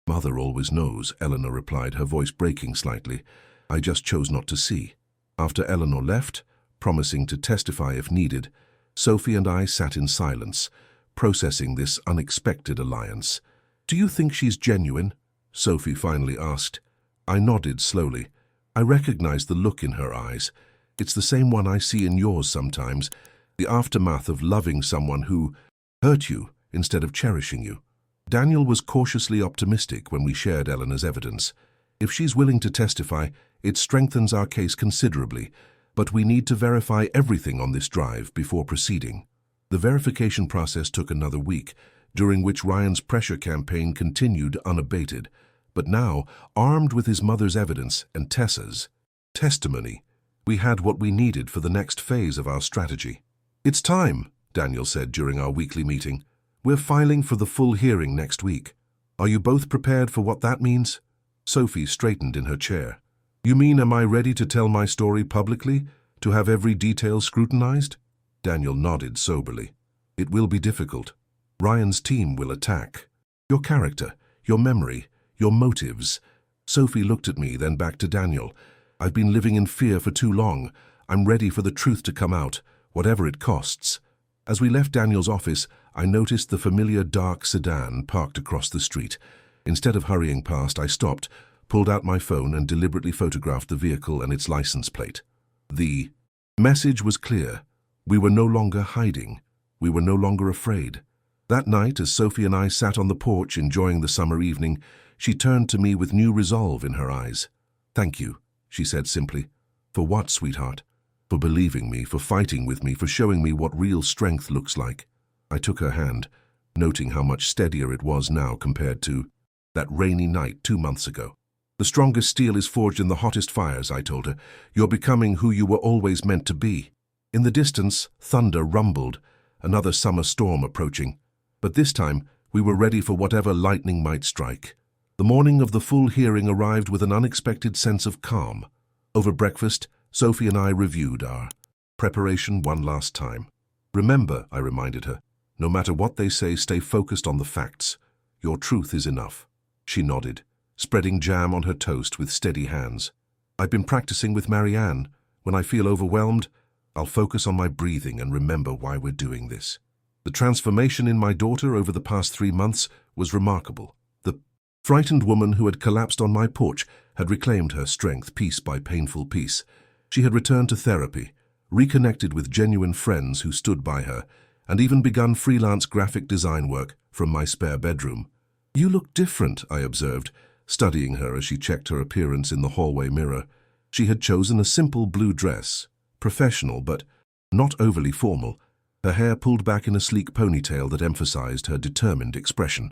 "Mother always knows," Eleanor replied, her voice breaking slightly. "I just chose not to see." After Eleanor left, promising to testify if needed, Sophie and I sat in silence, processing this unexpected alliance. "Do you think she's genuine?" Sophie finally asked. I nodded slowly. I recognized the look in her eyes. It's the same one I see in yours sometimes, the aftermath of loving someone who hurt you instead of cherishing you. Daniel was cautiously optimistic when we shared Eleanor's evidence. "If she's willing to testify, it strengthens our case considerably, but we need to verify everything on this drive before proceeding." The verification process took another week, during which Ryan's pressure campaign continued unabated. But now, armed with his mother's evidence and Tessa's testimony, we had what we needed for the next phase of our strategy. "It's time," Daniel said during our weekly meeting. "We're filing for the full hearing next week. Are you both prepared for what that means?" Sophie straightened in her chair. "You mean, am I ready to tell my story publicly, to have every detail scrutinized?" Daniel nodded soberly. "It will be difficult. Ryan's team will attack your character, your memory, your motives." Sophie looked at me, then back to Daniel. "I've been living in fear for too long. I'm ready for the truth to come out, whatever it costs." As we left Daniel's office, I noticed the familiar dark sedan parked across the street. Instead of hurrying past, I stopped, pulled out my phone, and deliberately photographed the vehicle and its license plate. The message was clear. We were no longer hiding. We were no longer afraid. That night, as Sophie and I sat on the porch enjoying the summer evening, she turned to me with new resolve in her eyes. "Thank you," she said simply. For what, sweetheart? For believing me, for fighting with me, for showing me what real strength looks like. I took her hand, noting how much steadier it was now compared to that rainy night 2 months ago. The strongest steel is forged in the hottest fires, I told her. You're becoming who you were always meant to be. In the distance, thunder rumbled, another summer storm approaching. But this time, we were ready for whatever lightning might strike. The morning of the full hearing arrived with an unexpected sense of calm. Over breakfast, Sophie and I reviewed our preparation one last time. Remember, I reminded her, no matter what they say, stay focused on the facts. Your truth is enough. She nodded, spreading jam on her toast with steady hands. I've been practicing with Marianne. When I feel overwhelmed, I'll focus on my breathing and remember why we're doing this. The transformation in my daughter over the past 3 months was remarkable. The frightened woman who had collapsed on my porch had reclaimed her strength piece by painful piece. She had returned to therapy, reconnected with genuine friends who stood by her, and even begun freelance graphic design work from my spare bedroom. You look different, I observed, studying her as she checked her appearance in the hallway mirror. She had chosen a simple blue dress, professional but not overly formal, her hair pulled back in a sleek ponytail that emphasized her determined expression.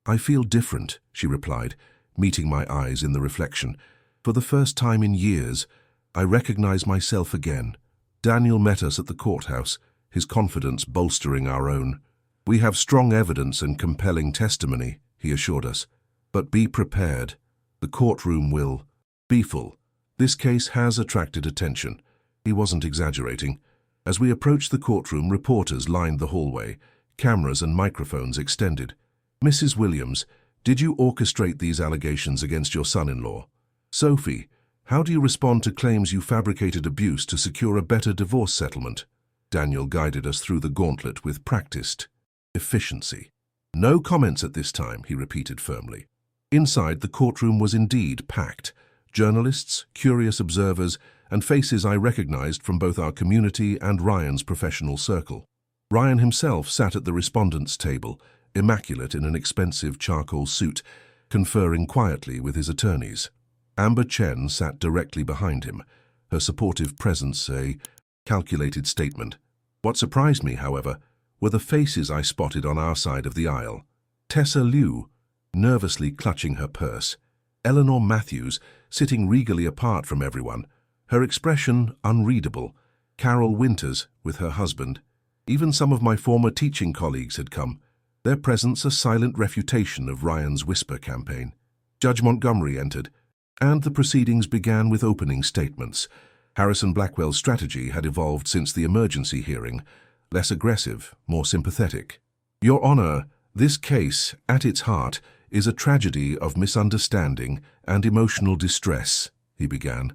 I feel different, she replied, meeting my eyes in the reflection. For the first time in years, I recognize myself again. Daniel met us at the courthouse, his confidence bolstering our own. We have strong evidence and compelling testimony, he assured us. But be prepared. The courtroom will be full. This case has attracted attention. He wasn't exaggerating. As we approached the courtroom, reporters lined the hallway, cameras and microphones extended. Mrs. Williams, did you orchestrate these allegations against your son-in-law? Sophie, how do you respond to claims you fabricated abuse to secure a better divorce settlement? Daniel guided us through the gauntlet with practiced efficiency. No comments at this time, he repeated firmly. Inside, the courtroom was indeed packed. Journalists, curious observers, and faces I recognized from both our community and Ryan's professional circle. Ryan himself sat at the respondents' table, immaculate in an expensive charcoal suit, conferring quietly with his attorneys. Amber Chen sat directly behind him, her supportive presence a calculated statement. What surprised me, however, were the faces I spotted on our side of the aisle. Tessa Liu, nervously clutching her purse. Eleanor Matthews, sitting regally apart from everyone, her expression unreadable. Carol Winters, with her husband. Even some of my former teaching colleagues had come, their presence a silent refutation of Ryan's whisper campaign. Judge Montgomery entered, and the proceedings began with opening statements. Harrison Blackwell's strategy had evolved since the emergency hearing, less aggressive, more sympathetic. Your Honor, this case, at its heart, is a tragedy of misunderstanding and emotional distress, he began.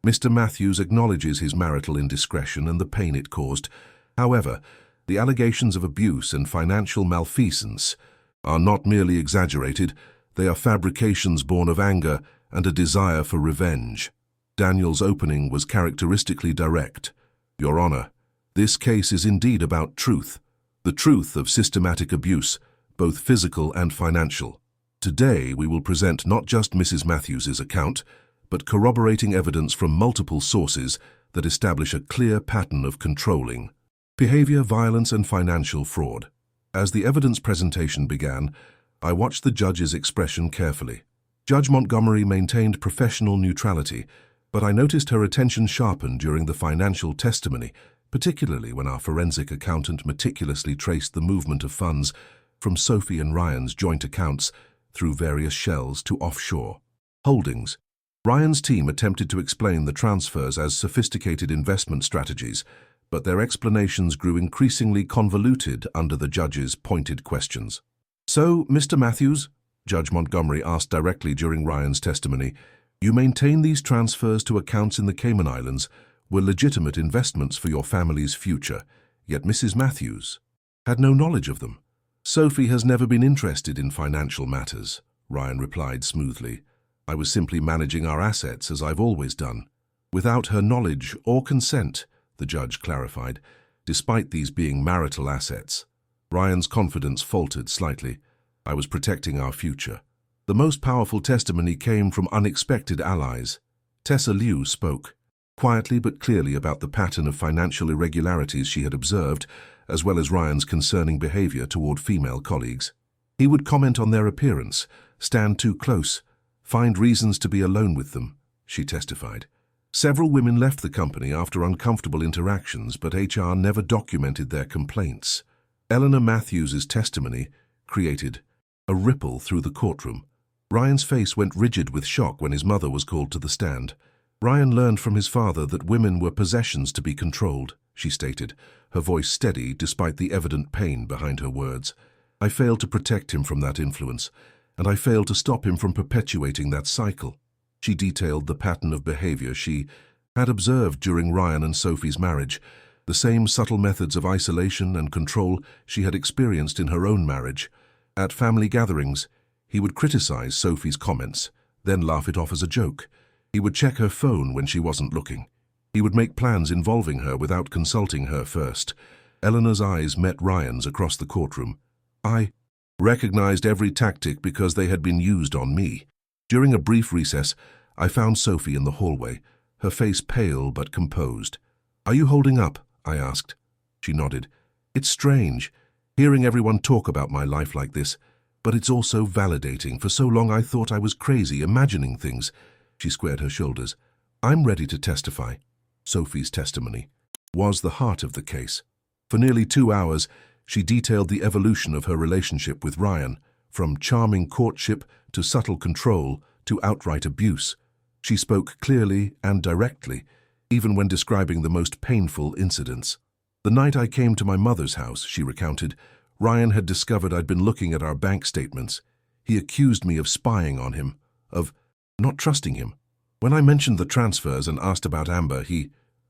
Mr. Matthews acknowledges his marital indiscretion and the pain it caused. However, the allegations of abuse and financial malfeasance are not merely exaggerated, they are fabrications born of anger and a desire for revenge. Daniel's opening was characteristically direct. Your Honor, this case is indeed about truth, the truth of systematic abuse, both physical and financial. Today we will present not just Mrs. Matthews's account, but corroborating evidence from multiple sources that establish a clear pattern of controlling behavior, violence, and financial fraud. As the evidence presentation began, I watched the judge's expression carefully. Judge Montgomery maintained professional neutrality, but I noticed her attention sharpen during the financial testimony, particularly when our forensic accountant meticulously traced the movement of funds from Sophie and Ryan's joint accounts through various shells to offshore holdings. Ryan's team attempted to explain the transfers as sophisticated investment strategies, but their explanations grew increasingly convoluted under the judge's pointed questions. So, Mr. Matthews, Judge Montgomery asked directly during Ryan's testimony, you maintain these transfers to accounts in the Cayman Islands were legitimate investments for your family's future, yet Mrs. Matthews had no knowledge of them. Sophie has never been interested in financial matters, Ryan replied smoothly. I was simply managing our assets as I've always done. Without her knowledge or consent, the judge clarified, despite these being marital assets. Ryan's confidence faltered slightly. I was protecting our future. The most powerful testimony came from unexpected allies. Tessa Liu spoke. quietly but clearly about the pattern of financial irregularities she had observed, as well as Ryan's concerning behavior toward female colleagues. He would comment on their appearance, stand too close, find reasons to be alone with them, she testified. Several women left the company after uncomfortable interactions, but HR never documented their complaints. Eleanor Matthews's testimony created a ripple through the courtroom. Ryan's face went rigid with shock when his mother was called to the stand. Ryan learned from his father that women were possessions to be controlled, she stated, her voice steady despite the evident pain behind her words. I failed to protect him from that influence, and I failed to stop him from perpetuating that cycle. She detailed the pattern of behavior she had observed during Ryan and Sophie's marriage, the same subtle methods of isolation and control she had experienced in her own marriage. At family gatherings, he would criticize Sophie's comments, then laugh it off as a joke. He would check her phone when she wasn't looking. He would make plans involving her without consulting her first. Eleanor's eyes met Ryan's across the courtroom. I recognized every tactic because they had been used on me. During a brief recess, I found Sophie in the hallway, her face pale but composed. Are you holding up? I asked. She nodded. It's strange, hearing everyone talk about my life like this, but it's also validating. For so long I thought I was crazy, imagining things. She squared her shoulders. I'm ready to testify. Sophie's testimony was the heart of the case. For nearly 2 hours, she detailed the evolution of her relationship with Ryan, from charming courtship to subtle control to outright abuse. She spoke clearly and directly, even when describing the most painful incidents. The night I came to my mother's house, she recounted, Ryan had discovered I'd been looking at our bank statements. He accused me of spying on him, of not trusting him. When I mentioned the transfers and asked about Amber,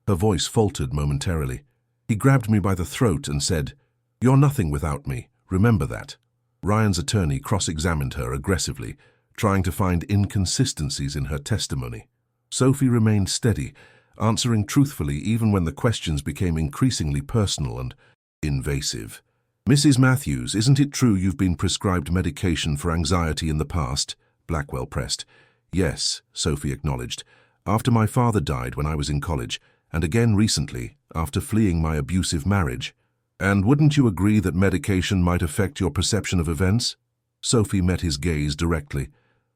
her voice faltered momentarily. He grabbed me by the throat and said, "You're nothing without me, remember that." Ryan's attorney cross-examined her aggressively, trying to find inconsistencies in her testimony. Sophie remained steady, answering truthfully even when the questions became increasingly personal and invasive. Mrs. Matthews, isn't it true you've been prescribed medication for anxiety in the past? Blackwell pressed. Yes, Sophie acknowledged. After my father died when I was in college, and again recently, after fleeing my abusive marriage. And wouldn't you agree that medication might affect your perception of events? Sophie met his gaze directly.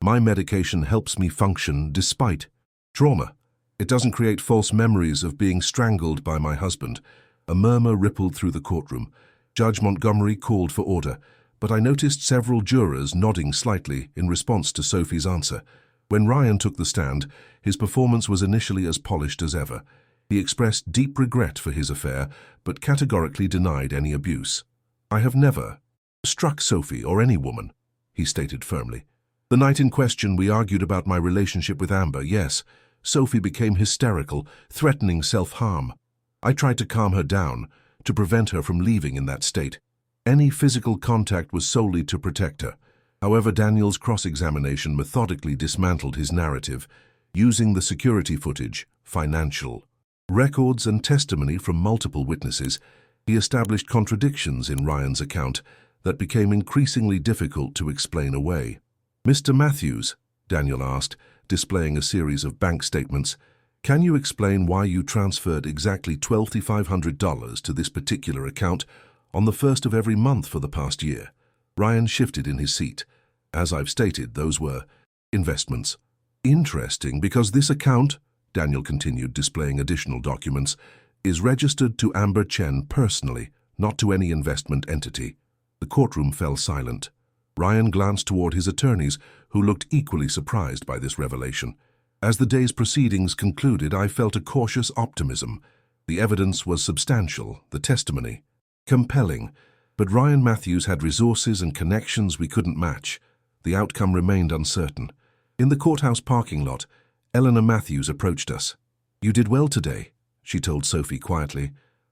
My medication helps me function despite trauma. It doesn't create false memories of being strangled by my husband. A murmur rippled through the courtroom. Judge Montgomery called for order, but I noticed several jurors nodding slightly in response to Sophie's answer. When Ryan took the stand, his performance was initially as polished as ever. He expressed deep regret for his affair, but categorically denied any abuse. I have never struck Sophie or any woman, he stated firmly. The night in question, we argued about my relationship with Amber, yes. Sophie became hysterical, threatening self-harm. I tried to calm her down, to prevent her from leaving in that state. Any physical contact was solely to protect her. However, Daniel's cross-examination methodically dismantled his narrative, using the security footage, financial records and testimony from multiple witnesses. He established contradictions in Ryan's account that became increasingly difficult to explain away. Mr. Matthews, Daniel asked, displaying a series of bank statements, can you explain why you transferred exactly $2,500 to this particular account on the first of every month for the past year? Ryan shifted in his seat. As I've stated, those were investments. Interesting, because this account, Daniel continued, displaying additional documents, is registered to Amber Chen personally, not to any investment entity. The courtroom fell silent. Ryan glanced toward his attorneys, who looked equally surprised by this revelation. As the day's proceedings concluded, I felt a cautious optimism. The evidence was substantial, the testimony compelling, but Ryan Matthews had resources and connections we couldn't match. The outcome remained uncertain. In the courthouse parking lot, Eleanor Matthews approached us. You did well today, she told Sophie quietly.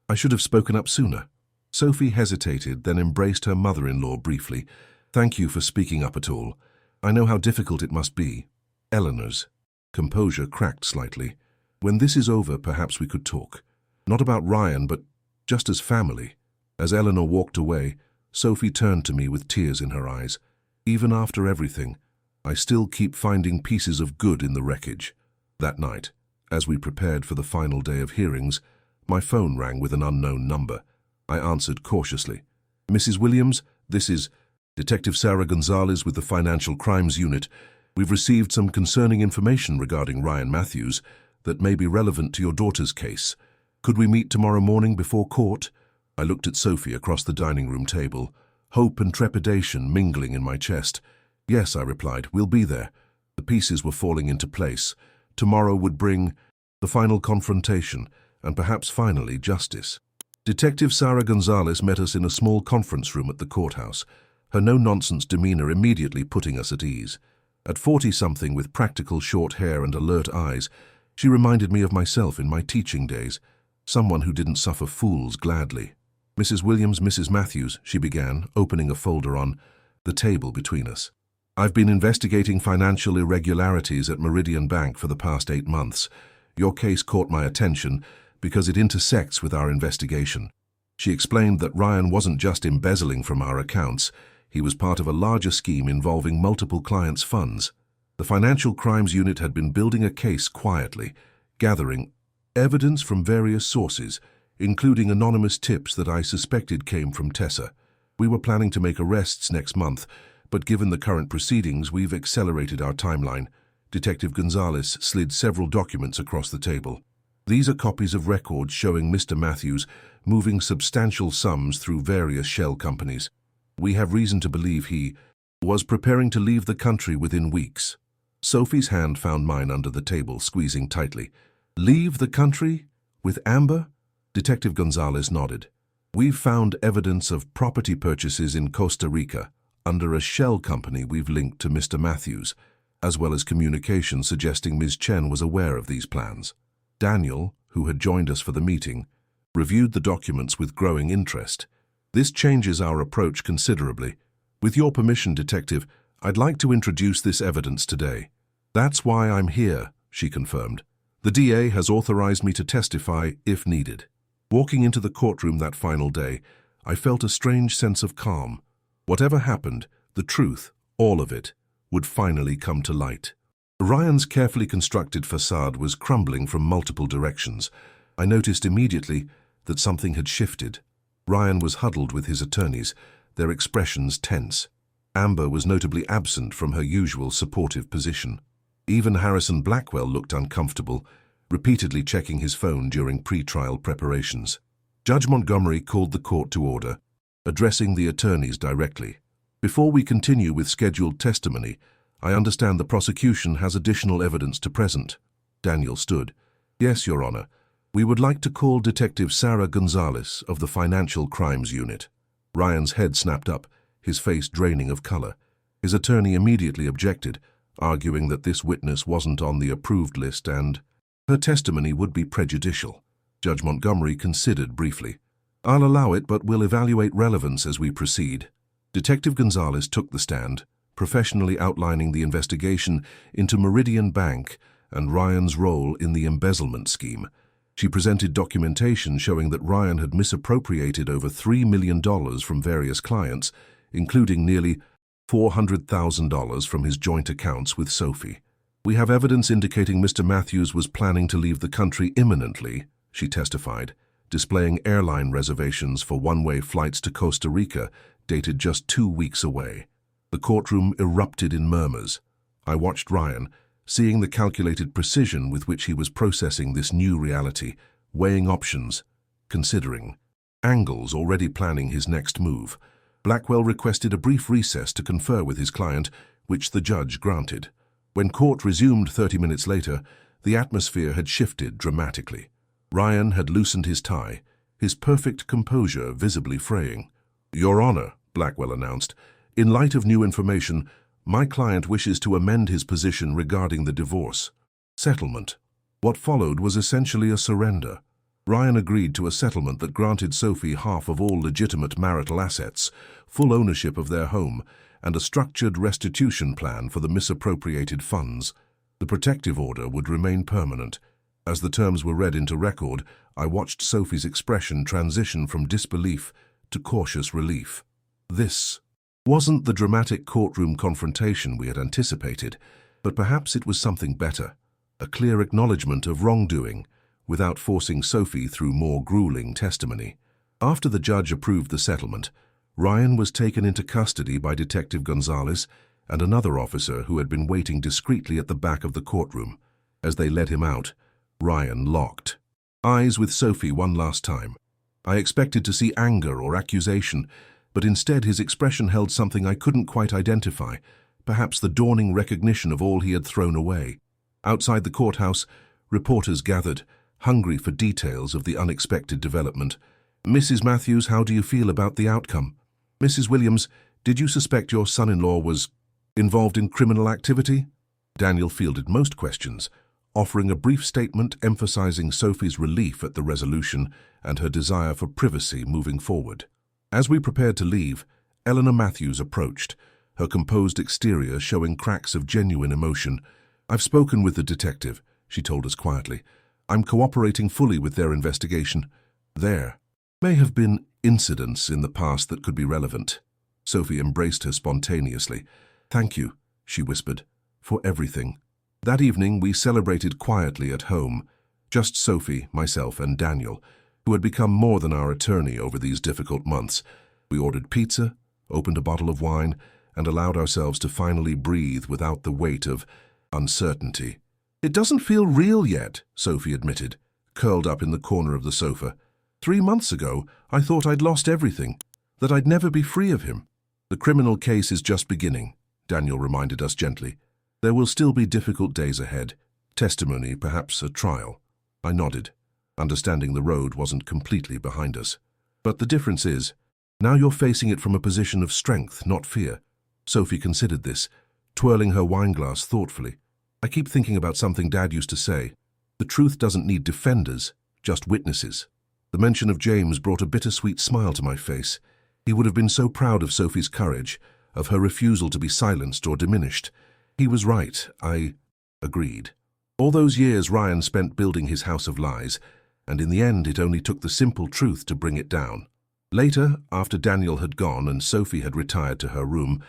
I should have spoken up sooner. Sophie hesitated, then embraced her mother-in-law briefly. Thank you for speaking up at all. I know how difficult it must be. Eleanor's composure cracked slightly. When this is over, perhaps we could talk. Not about Ryan, but just as family. As Eleanor walked away, Sophie turned to me with tears in her eyes. Even after everything, I still keep finding pieces of good in the wreckage. That night, As we prepared for the final day of hearings, my phone rang with an unknown number. I answered cautiously. "Mrs. Williams, this is Detective Sarah Gonzalez with the Financial Crimes Unit. We've received some concerning information regarding Ryan Matthews that may be relevant to your daughter's case. Could we meet tomorrow morning before court?" I looked at Sophie across the dining room table, hope and trepidation mingling in my chest. "Yes," I replied, "we'll be there." The pieces were falling into place. Tomorrow would bring the final confrontation and perhaps finally justice. Detective Sarah Gonzalez met us in a small conference room at the courthouse, her no-nonsense demeanor immediately putting us at ease. At 40-something with practical short hair and alert eyes, she reminded me of myself in my teaching days, someone who didn't suffer fools gladly. "Mrs. Williams, Mrs. Matthews," she began, opening a folder on the table between us. "I've been investigating financial irregularities at Meridian Bank for the past 8 months. Your case caught my attention because it intersects with our investigation." She explained that Ryan wasn't just embezzling from our accounts. He was part of a larger scheme involving multiple clients' funds. The Financial Crimes Unit had been building a case quietly, gathering evidence from various sources, including anonymous tips that I suspected came from Tessa. We were planning to make arrests next month, but given the current proceedings, we've accelerated our timeline. Detective Gonzalez slid several documents across the table. "These are copies of records showing Mr. Matthews moving substantial sums through various shell companies. We have reason to believe he was preparing to leave the country within weeks." Sophie's hand found mine under the table, squeezing tightly. "Leave the country? With Amber?" Detective Gonzalez nodded. "We've found evidence of property purchases in Costa Rica under a shell company we've linked to Mr. Matthews, as well as communication suggesting Ms. Chen was aware of these plans." Daniel, who had joined us for the meeting, reviewed the documents with growing interest. "This changes our approach considerably. With your permission, Detective, I'd like to introduce this evidence today." "That's why I'm here," she confirmed. "The DA has authorized me to testify if needed." Walking into the courtroom that final day, I felt a strange sense of calm. Whatever happened, the truth, all of it, would finally come to light. Ryan's carefully constructed facade was crumbling from multiple directions. I noticed immediately that something had shifted. Ryan was huddled with his attorneys, their expressions tense. Amber was notably absent from her usual supportive position. Even Harrison Blackwell looked uncomfortable, repeatedly checking his phone during pre-trial preparations. Judge Montgomery called the court to order, addressing the attorneys directly. "Before we continue with scheduled testimony, I understand the prosecution has additional evidence to present." Daniel stood. "Yes, Your Honor. We would like to call Detective Sarah Gonzalez of the Financial Crimes Unit." Ryan's head snapped up, his face draining of color. His attorney immediately objected, arguing that this witness wasn't on the approved list and her testimony would be prejudicial. Judge Montgomery considered briefly. "I'll allow it, but we'll evaluate relevance as we proceed." Detective Gonzalez took the stand, professionally outlining the investigation into Meridian Bank and Ryan's role in the embezzlement scheme. She presented documentation showing that Ryan had misappropriated over $3 million from various clients, including nearly $400,000 from his joint accounts with Sophie. "We have evidence indicating Mr. Matthews was planning to leave the country imminently," she testified, displaying airline reservations for one-way flights to Costa Rica dated just 2 weeks away. The courtroom erupted in murmurs. I watched Ryan, seeing the calculated precision with which he was processing this new reality, weighing options, considering angles, already planning his next move. Blackwell requested a brief recess to confer with his client, which the judge granted. When court resumed 30 minutes later, the atmosphere had shifted dramatically. Ryan had loosened his tie, his perfect composure visibly fraying. "Your Honor," Blackwell announced, "in light of new information, my client wishes to amend his position regarding the divorce settlement." What followed was essentially a surrender. Ryan agreed to a settlement that granted Sophie half of all legitimate marital assets, full ownership of their home, and a structured restitution plan for the misappropriated funds. The protective order would remain permanent. As the terms were read into record, I watched Sophie's expression transition from disbelief to cautious relief. This wasn't the dramatic courtroom confrontation we had anticipated, but perhaps it was something better. a clear acknowledgement of wrongdoing, without forcing Sophie through more grueling testimony. After the judge approved the settlement, Ryan was taken into custody by Detective Gonzalez and another officer who had been waiting discreetly at the back of the courtroom. As they led him out, Ryan locked eyes with Sophie one last time. I expected to see anger or accusation, but instead his expression held something I couldn't quite identify, perhaps the dawning recognition of all he had thrown away. Outside the courthouse, reporters gathered, hungry for details of the unexpected development. "Mrs. Matthews, how do you feel about the outcome? Mrs. Williams, did you suspect your son-in-law was involved in criminal activity?" Daniel fielded most questions, offering a brief statement emphasizing Sophie's relief at the resolution and her desire for privacy moving forward. As we prepared to leave, Eleanor Matthews approached, her composed exterior showing cracks of genuine emotion. "I've spoken with the detective," she told us quietly. "I'm cooperating fully with their investigation. There may have been incidents in the past that could be relevant." Sophie embraced her spontaneously. "Thank you," she whispered, "for everything." That evening we celebrated quietly at home, just Sophie, myself, and Daniel, who had become more than our attorney over these difficult months. We ordered pizza, opened a bottle of wine, and allowed ourselves to finally breathe without the weight of uncertainty. "It doesn't feel real yet," Sophie admitted, curled up in the corner of the sofa. 3 months ago, I thought I'd lost everything, that I'd never be free of him." "The criminal case is just beginning," Daniel reminded us gently. "There will still be difficult days ahead. Testimony, perhaps a trial." I nodded, understanding the road wasn't completely behind us. "But the difference is, now you're facing it from a position of strength, not fear." Sophie considered this, twirling her wineglass thoughtfully. "I keep thinking about something Dad used to say. The truth doesn't need defenders, just witnesses." The mention of James brought a bittersweet smile to my face. He would have been so proud of Sophie's courage, of her refusal to be silenced or diminished. He was right, I agreed. All those years Ryan spent building his house of lies, and in the end it only took the simple truth to bring it down. Later, after Daniel had gone and Sophie had retired to her room,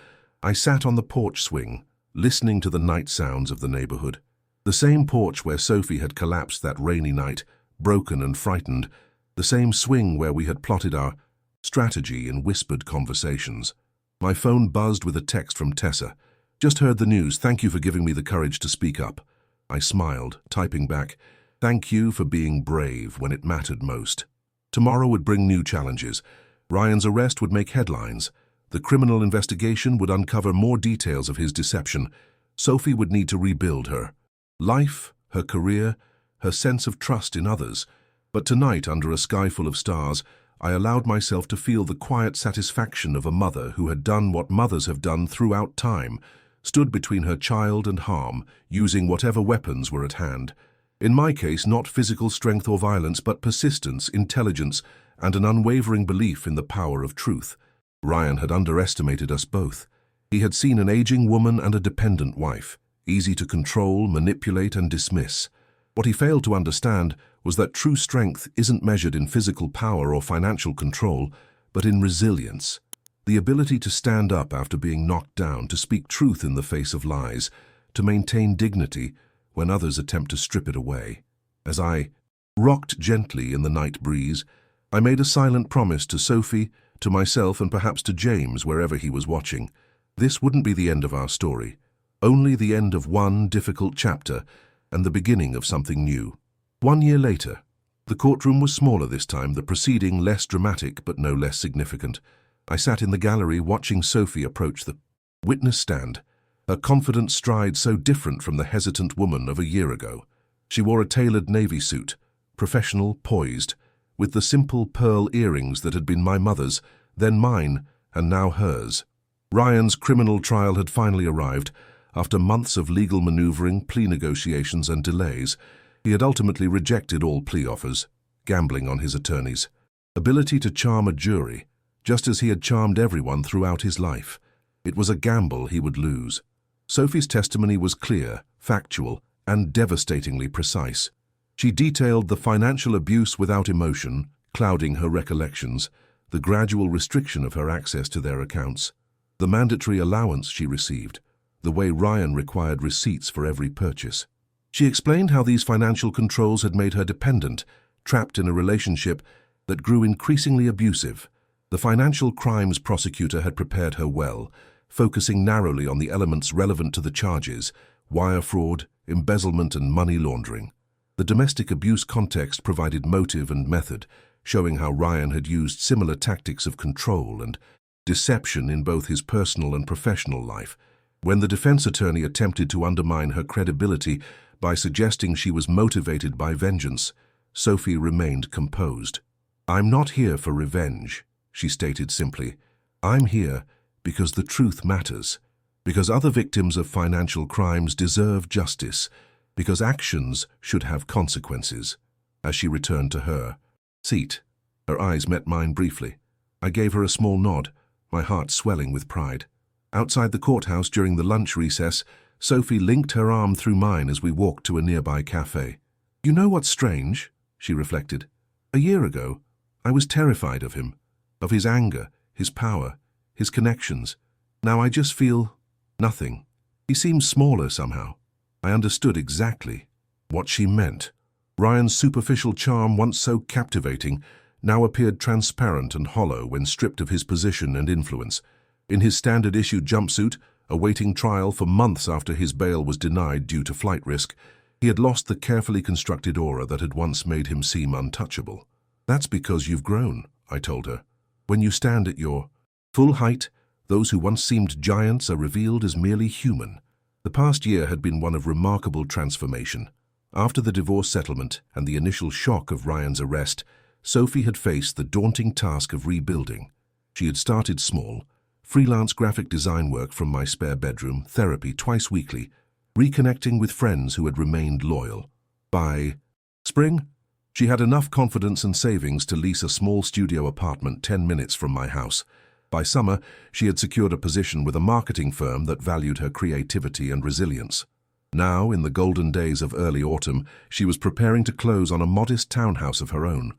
I sat on the porch swing, listening to the night sounds of the neighborhood. The same porch where Sophie had collapsed that rainy night, broken and frightened, the same swing where we had plotted our strategy in whispered conversations. My phone buzzed with a text from Tessa. "Just heard the news. Thank you for giving me the courage to speak up." I smiled, typing back, "Thank you for being brave when it mattered most." Tomorrow would bring new challenges. Ryan's arrest would make headlines. The criminal investigation would uncover more details of his deception. Sophie would need to rebuild her life, her career, her sense of trust in others. But tonight, under a sky full of stars, I allowed myself to feel the quiet satisfaction of a mother who had done what mothers have done throughout time, stood between her child and harm, using whatever weapons were at hand. In my case, not physical strength or violence, but persistence, intelligence, and an unwavering belief in the power of truth. Ryan had underestimated us both. He had seen an aging woman and a dependent wife, easy to control, manipulate, and dismiss. What he failed to understand was that true strength isn't measured in physical power or financial control, but in resilience. The ability to stand up after being knocked down, to speak truth in the face of lies, to maintain dignity when others attempt to strip it away. As I rocked gently in the night breeze, I made a silent promise to Sophie, to myself, and perhaps to James wherever he was watching. This wouldn't be the end of our story, only the end of one difficult chapter and the beginning of something new. 1 year later, the courtroom was smaller this time, the proceeding less dramatic but no less significant. I sat in the gallery watching Sophie approach the witness stand, her confident stride so different from the hesitant woman of a year ago. She wore a tailored navy suit, professional, poised, with the simple pearl earrings that had been my mother's, then mine, and now hers. Ryan's criminal trial had finally arrived. After months of legal maneuvering, plea negotiations, and delays, he had ultimately rejected all plea offers, gambling on his attorney's ability to charm a jury, just as he had charmed everyone throughout his life. It was a gamble he would lose. Sophie's testimony was clear, factual, and devastatingly precise. She detailed the financial abuse without emotion, clouding her recollections, the gradual restriction of her access to their accounts, the mandatory allowance she received, the way Ryan required receipts for every purchase. She explained how these financial controls had made her dependent, trapped in a relationship that grew increasingly abusive. The financial crimes prosecutor had prepared her well, focusing narrowly on the elements relevant to the charges: wire fraud, embezzlement, and money laundering. The domestic abuse context provided motive and method, showing how Ryan had used similar tactics of control and deception in both his personal and professional life. When the defense attorney attempted to undermine her credibility by suggesting she was motivated by vengeance, Sophie remained composed. "I'm not here for revenge," she stated simply. "I'm here because the truth matters, because other victims of financial crimes deserve justice, because actions should have consequences." As she returned to her seat, her eyes met mine briefly. I gave her a small nod, my heart swelling with pride. Outside the courthouse during the lunch recess, Sophie linked her arm through mine as we walked to a nearby cafe. "You know what's strange?" she reflected. "A year ago, I was terrified of him, of his anger, his power, his connections. Now I just feel nothing. He seems smaller somehow." I understood exactly what she meant. Ryan's superficial charm, once so captivating, now appeared transparent and hollow when stripped of his position and influence. In his standard-issue jumpsuit, awaiting trial for months after his bail was denied due to flight risk, he had lost the carefully constructed aura that had once made him seem untouchable. "That's because you've grown," I told her. "When you stand at your full height, those who once seemed giants are revealed as merely human." The past year had been one of remarkable transformation. After the divorce settlement and the initial shock of Ryan's arrest, Sophie had faced the daunting task of rebuilding. She had started small: freelance graphic design work from my spare bedroom, therapy twice weekly, reconnecting with friends who had remained loyal. By spring, she had enough confidence and savings to lease a small studio apartment 10 minutes from my house. By summer, she had secured a position with a marketing firm that valued her creativity and resilience. Now, in the golden days of early autumn, she was preparing to close on a modest townhouse of her own,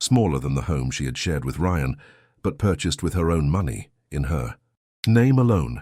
smaller than the home she had shared with Ryan, but purchased with her own money, in her name alone.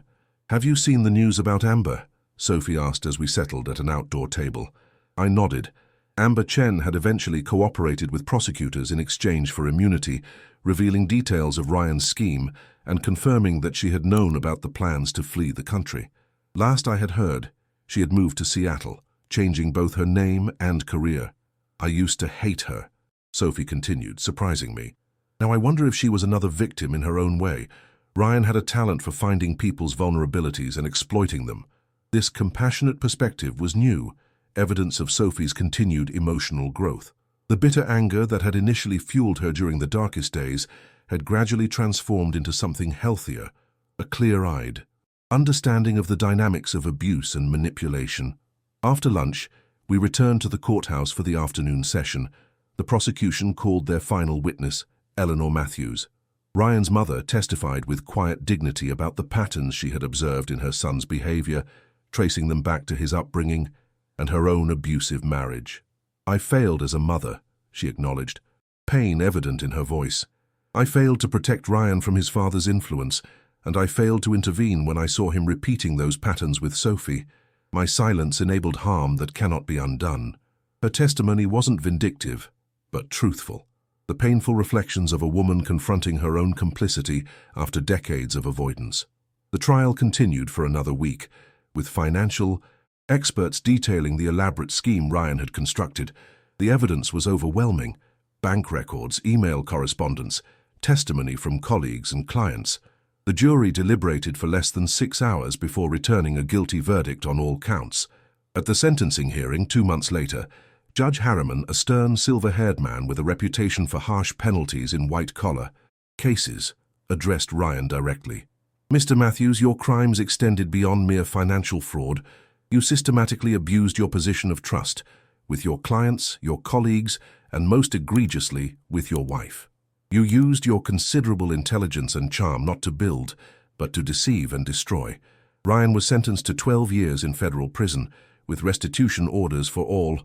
"Have you seen the news about Amber?" Sophie asked as we settled at an outdoor table. I nodded. Amber Chen had eventually cooperated with prosecutors in exchange for immunity, revealing details of Ryan's scheme and confirming that she had known about the plans to flee the country. Last I had heard, she had moved to Seattle, changing both her name and career. "I used to hate her," Sophie continued, surprising me. "Now I wonder if she was another victim in her own way. Ryan had a talent for finding people's vulnerabilities and exploiting them. This compassionate perspective was new, evidence of Sophie's continued emotional growth. The bitter anger that had initially fueled her during the darkest days had gradually transformed into something healthier, a clear-eyed understanding of the dynamics of abuse and manipulation. After lunch, we returned to the courthouse for the afternoon session. The prosecution called their final witness, Eleanor Matthews. Ryan's mother testified with quiet dignity about the patterns she had observed in her son's behavior, tracing them back to his upbringing and her own abusive marriage. "I failed as a mother," she acknowledged, pain evident in her voice. "I failed to protect Ryan from his father's influence, and I failed to intervene when I saw him repeating those patterns with Sophie. My silence enabled harm that cannot be undone." Her testimony wasn't vindictive, but truthful. The painful reflections of a woman confronting her own complicity after decades of avoidance. The trial continued for another week, with financial experts detailing the elaborate scheme Ryan had constructed. The evidence was overwhelming: bank records, email correspondence, testimony from colleagues and clients. The jury deliberated for less than 6 hours before returning a guilty verdict on all counts. At the sentencing hearing 2 months later, Judge Harriman, a stern, silver-haired man with a reputation for harsh penalties in white-collar cases, addressed Ryan directly. "Mr. Matthews, your crimes extended beyond mere financial fraud. You systematically abused your position of trust with your clients, your colleagues, and most egregiously, with your wife. You used your considerable intelligence and charm not to build, but to deceive and destroy." Ryan was sentenced to 12 years in federal prison, with restitution orders for all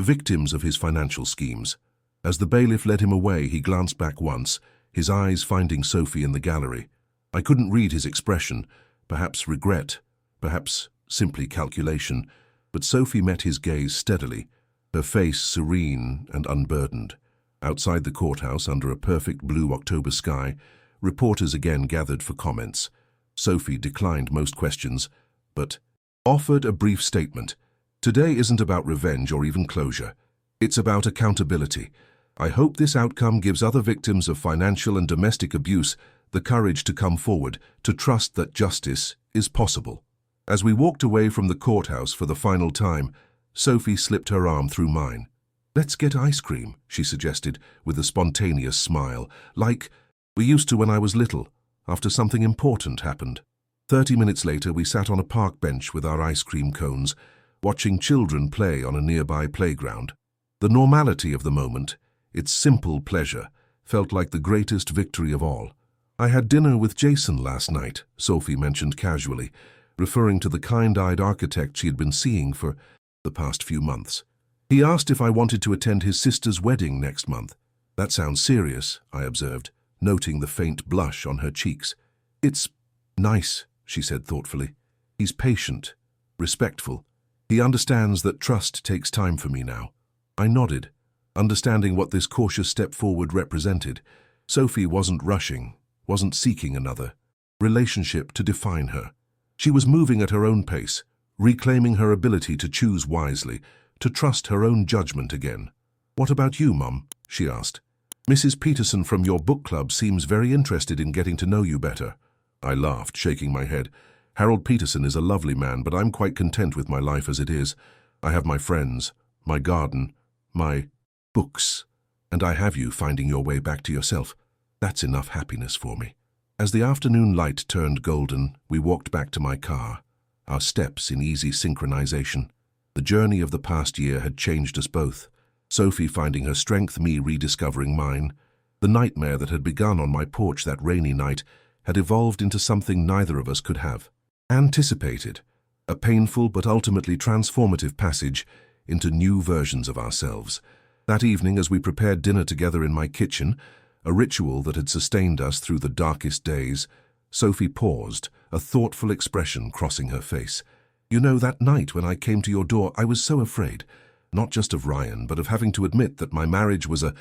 victims of his financial schemes. As the bailiff led him away, he glanced back once, his eyes finding Sophie in the gallery. I couldn't read his expression, perhaps regret, perhaps simply calculation, But Sophie met his gaze steadily, her face serene and unburdened. Outside the courthouse, under a perfect blue October sky, reporters again gathered for comments. Sophie declined most questions, but offered a brief statement. Today isn't about revenge or even closure. It's about accountability. I hope this outcome gives other victims of financial and domestic abuse the courage to come forward, to trust that justice is possible. As we walked away from the courthouse for the final time, Sophie slipped her arm through mine. "Let's get ice cream," she suggested with a spontaneous smile, "like we used to when I was little, after something important happened." 30 minutes later, we sat on a park bench with our ice cream cones, watching children play on a nearby playground. The normality of the moment, its simple pleasure, felt like the greatest victory of all. "I had dinner with Jason last night," Sophie mentioned casually, referring to the kind-eyed architect she had been seeing for the past few months. "He asked if I wanted to attend his sister's wedding next month." "That sounds serious," I observed, noting the faint blush on her cheeks. "It's nice," she said thoughtfully. "He's patient, respectful. He understands that trust takes time for me now." I nodded, understanding what this cautious step forward represented. Sophie wasn't rushing, wasn't seeking another relationship to define her. She was moving at her own pace, reclaiming her ability to choose wisely, to trust her own judgment again. "What about you, Mum?" she asked. "Mrs. Peterson from your book club seems very interested in getting to know you better." I laughed, shaking my head. "Harold Peterson is a lovely man, but I'm quite content with my life as it is. I have my friends, my garden, my books, and I have you finding your way back to yourself. That's enough happiness for me." As the afternoon light turned golden, we walked back to my car, our steps in easy synchronization. The journey of the past year had changed us both, Sophie finding her strength, me rediscovering mine. The nightmare that had begun on my porch that rainy night had evolved into something neither of us could have anticipated, a painful but ultimately transformative passage into new versions of ourselves. That evening, as we prepared dinner together in my kitchen, a ritual that had sustained us through the darkest days, Sophie paused, a thoughtful expression crossing her face. "You know, that night when I came to your door, I was so afraid, not just of Ryan, but of having to admit that my marriage was a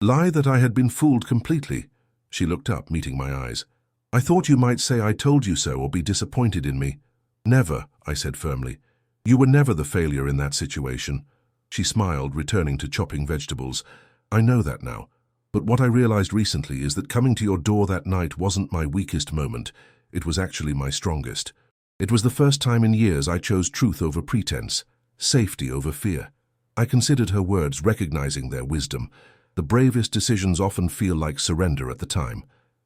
lie, that I had been fooled completely." She looked up, meeting my eyes. "I thought you might say I told you so or be disappointed in me." "Never," I said firmly. "You were never the failure in that situation." She smiled, returning to chopping vegetables. "I know that now. But what I realized recently is that coming to your door that night wasn't my weakest moment. It was actually my strongest. It was the first time in years I chose truth over pretense, safety over fear." I considered her words, recognizing their wisdom. The bravest decisions often feel like surrender at the time.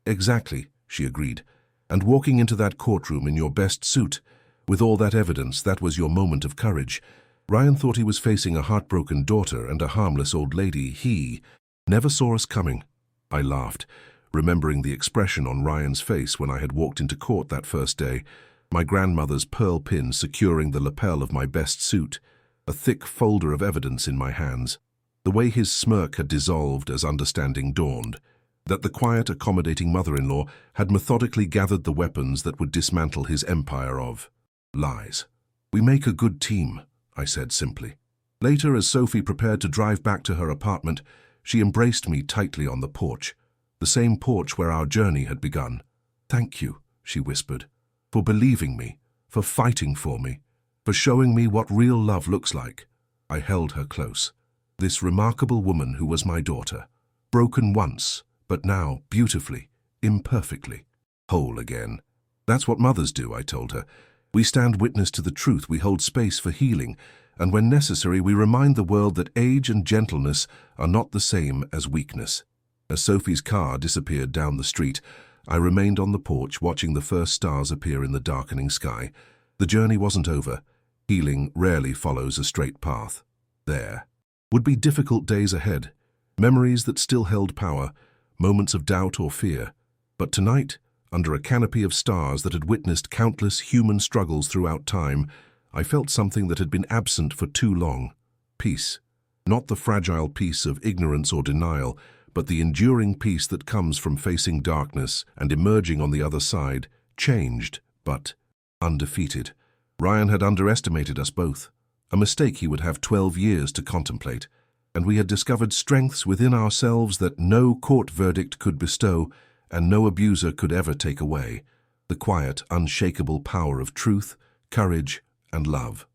"Exactly," she agreed. "And walking into that courtroom in your best suit, with all that evidence, that was your moment of courage. Ryan thought he was facing a heartbroken daughter and a harmless old lady. He never saw us coming." I laughed, remembering the expression on Ryan's face when I had walked into court that first day, my grandmother's pearl pin securing the lapel of my best suit, a thick folder of evidence in my hands. The way his smirk had dissolved as understanding dawned, that the quiet, accommodating mother-in-law had methodically gathered the weapons that would dismantle his empire of lies. "We make a good team," I said simply. Later, as Sophie prepared to drive back to her apartment, she embraced me tightly on the porch, the same porch where our journey had begun. "Thank you," she whispered, "for believing me, for fighting for me, for showing me what real love looks like." I held her close. This remarkable woman who was my daughter, broken once, but now, beautifully, imperfectly, whole again. "That's what mothers do," I told her. "We stand witness to the truth, we hold space for healing, and when necessary we remind the world that age and gentleness are not the same as weakness." As Sophie's car disappeared down the street, I remained on the porch watching the first stars appear in the darkening sky. The journey wasn't over. Healing rarely follows a straight path. There would be difficult days ahead, memories that still held power, moments of doubt or fear. But tonight, under a canopy of stars that had witnessed countless human struggles throughout time, I felt something that had been absent for too long. Peace. Not the fragile peace of ignorance or denial, but the enduring peace that comes from facing darkness and emerging on the other side, changed, but undefeated. Ryan had underestimated us both. a mistake he would have 12 years to contemplate, and we had discovered strengths within ourselves that no court verdict could bestow and no abuser could ever take away: the quiet, unshakable power of truth, courage, and love.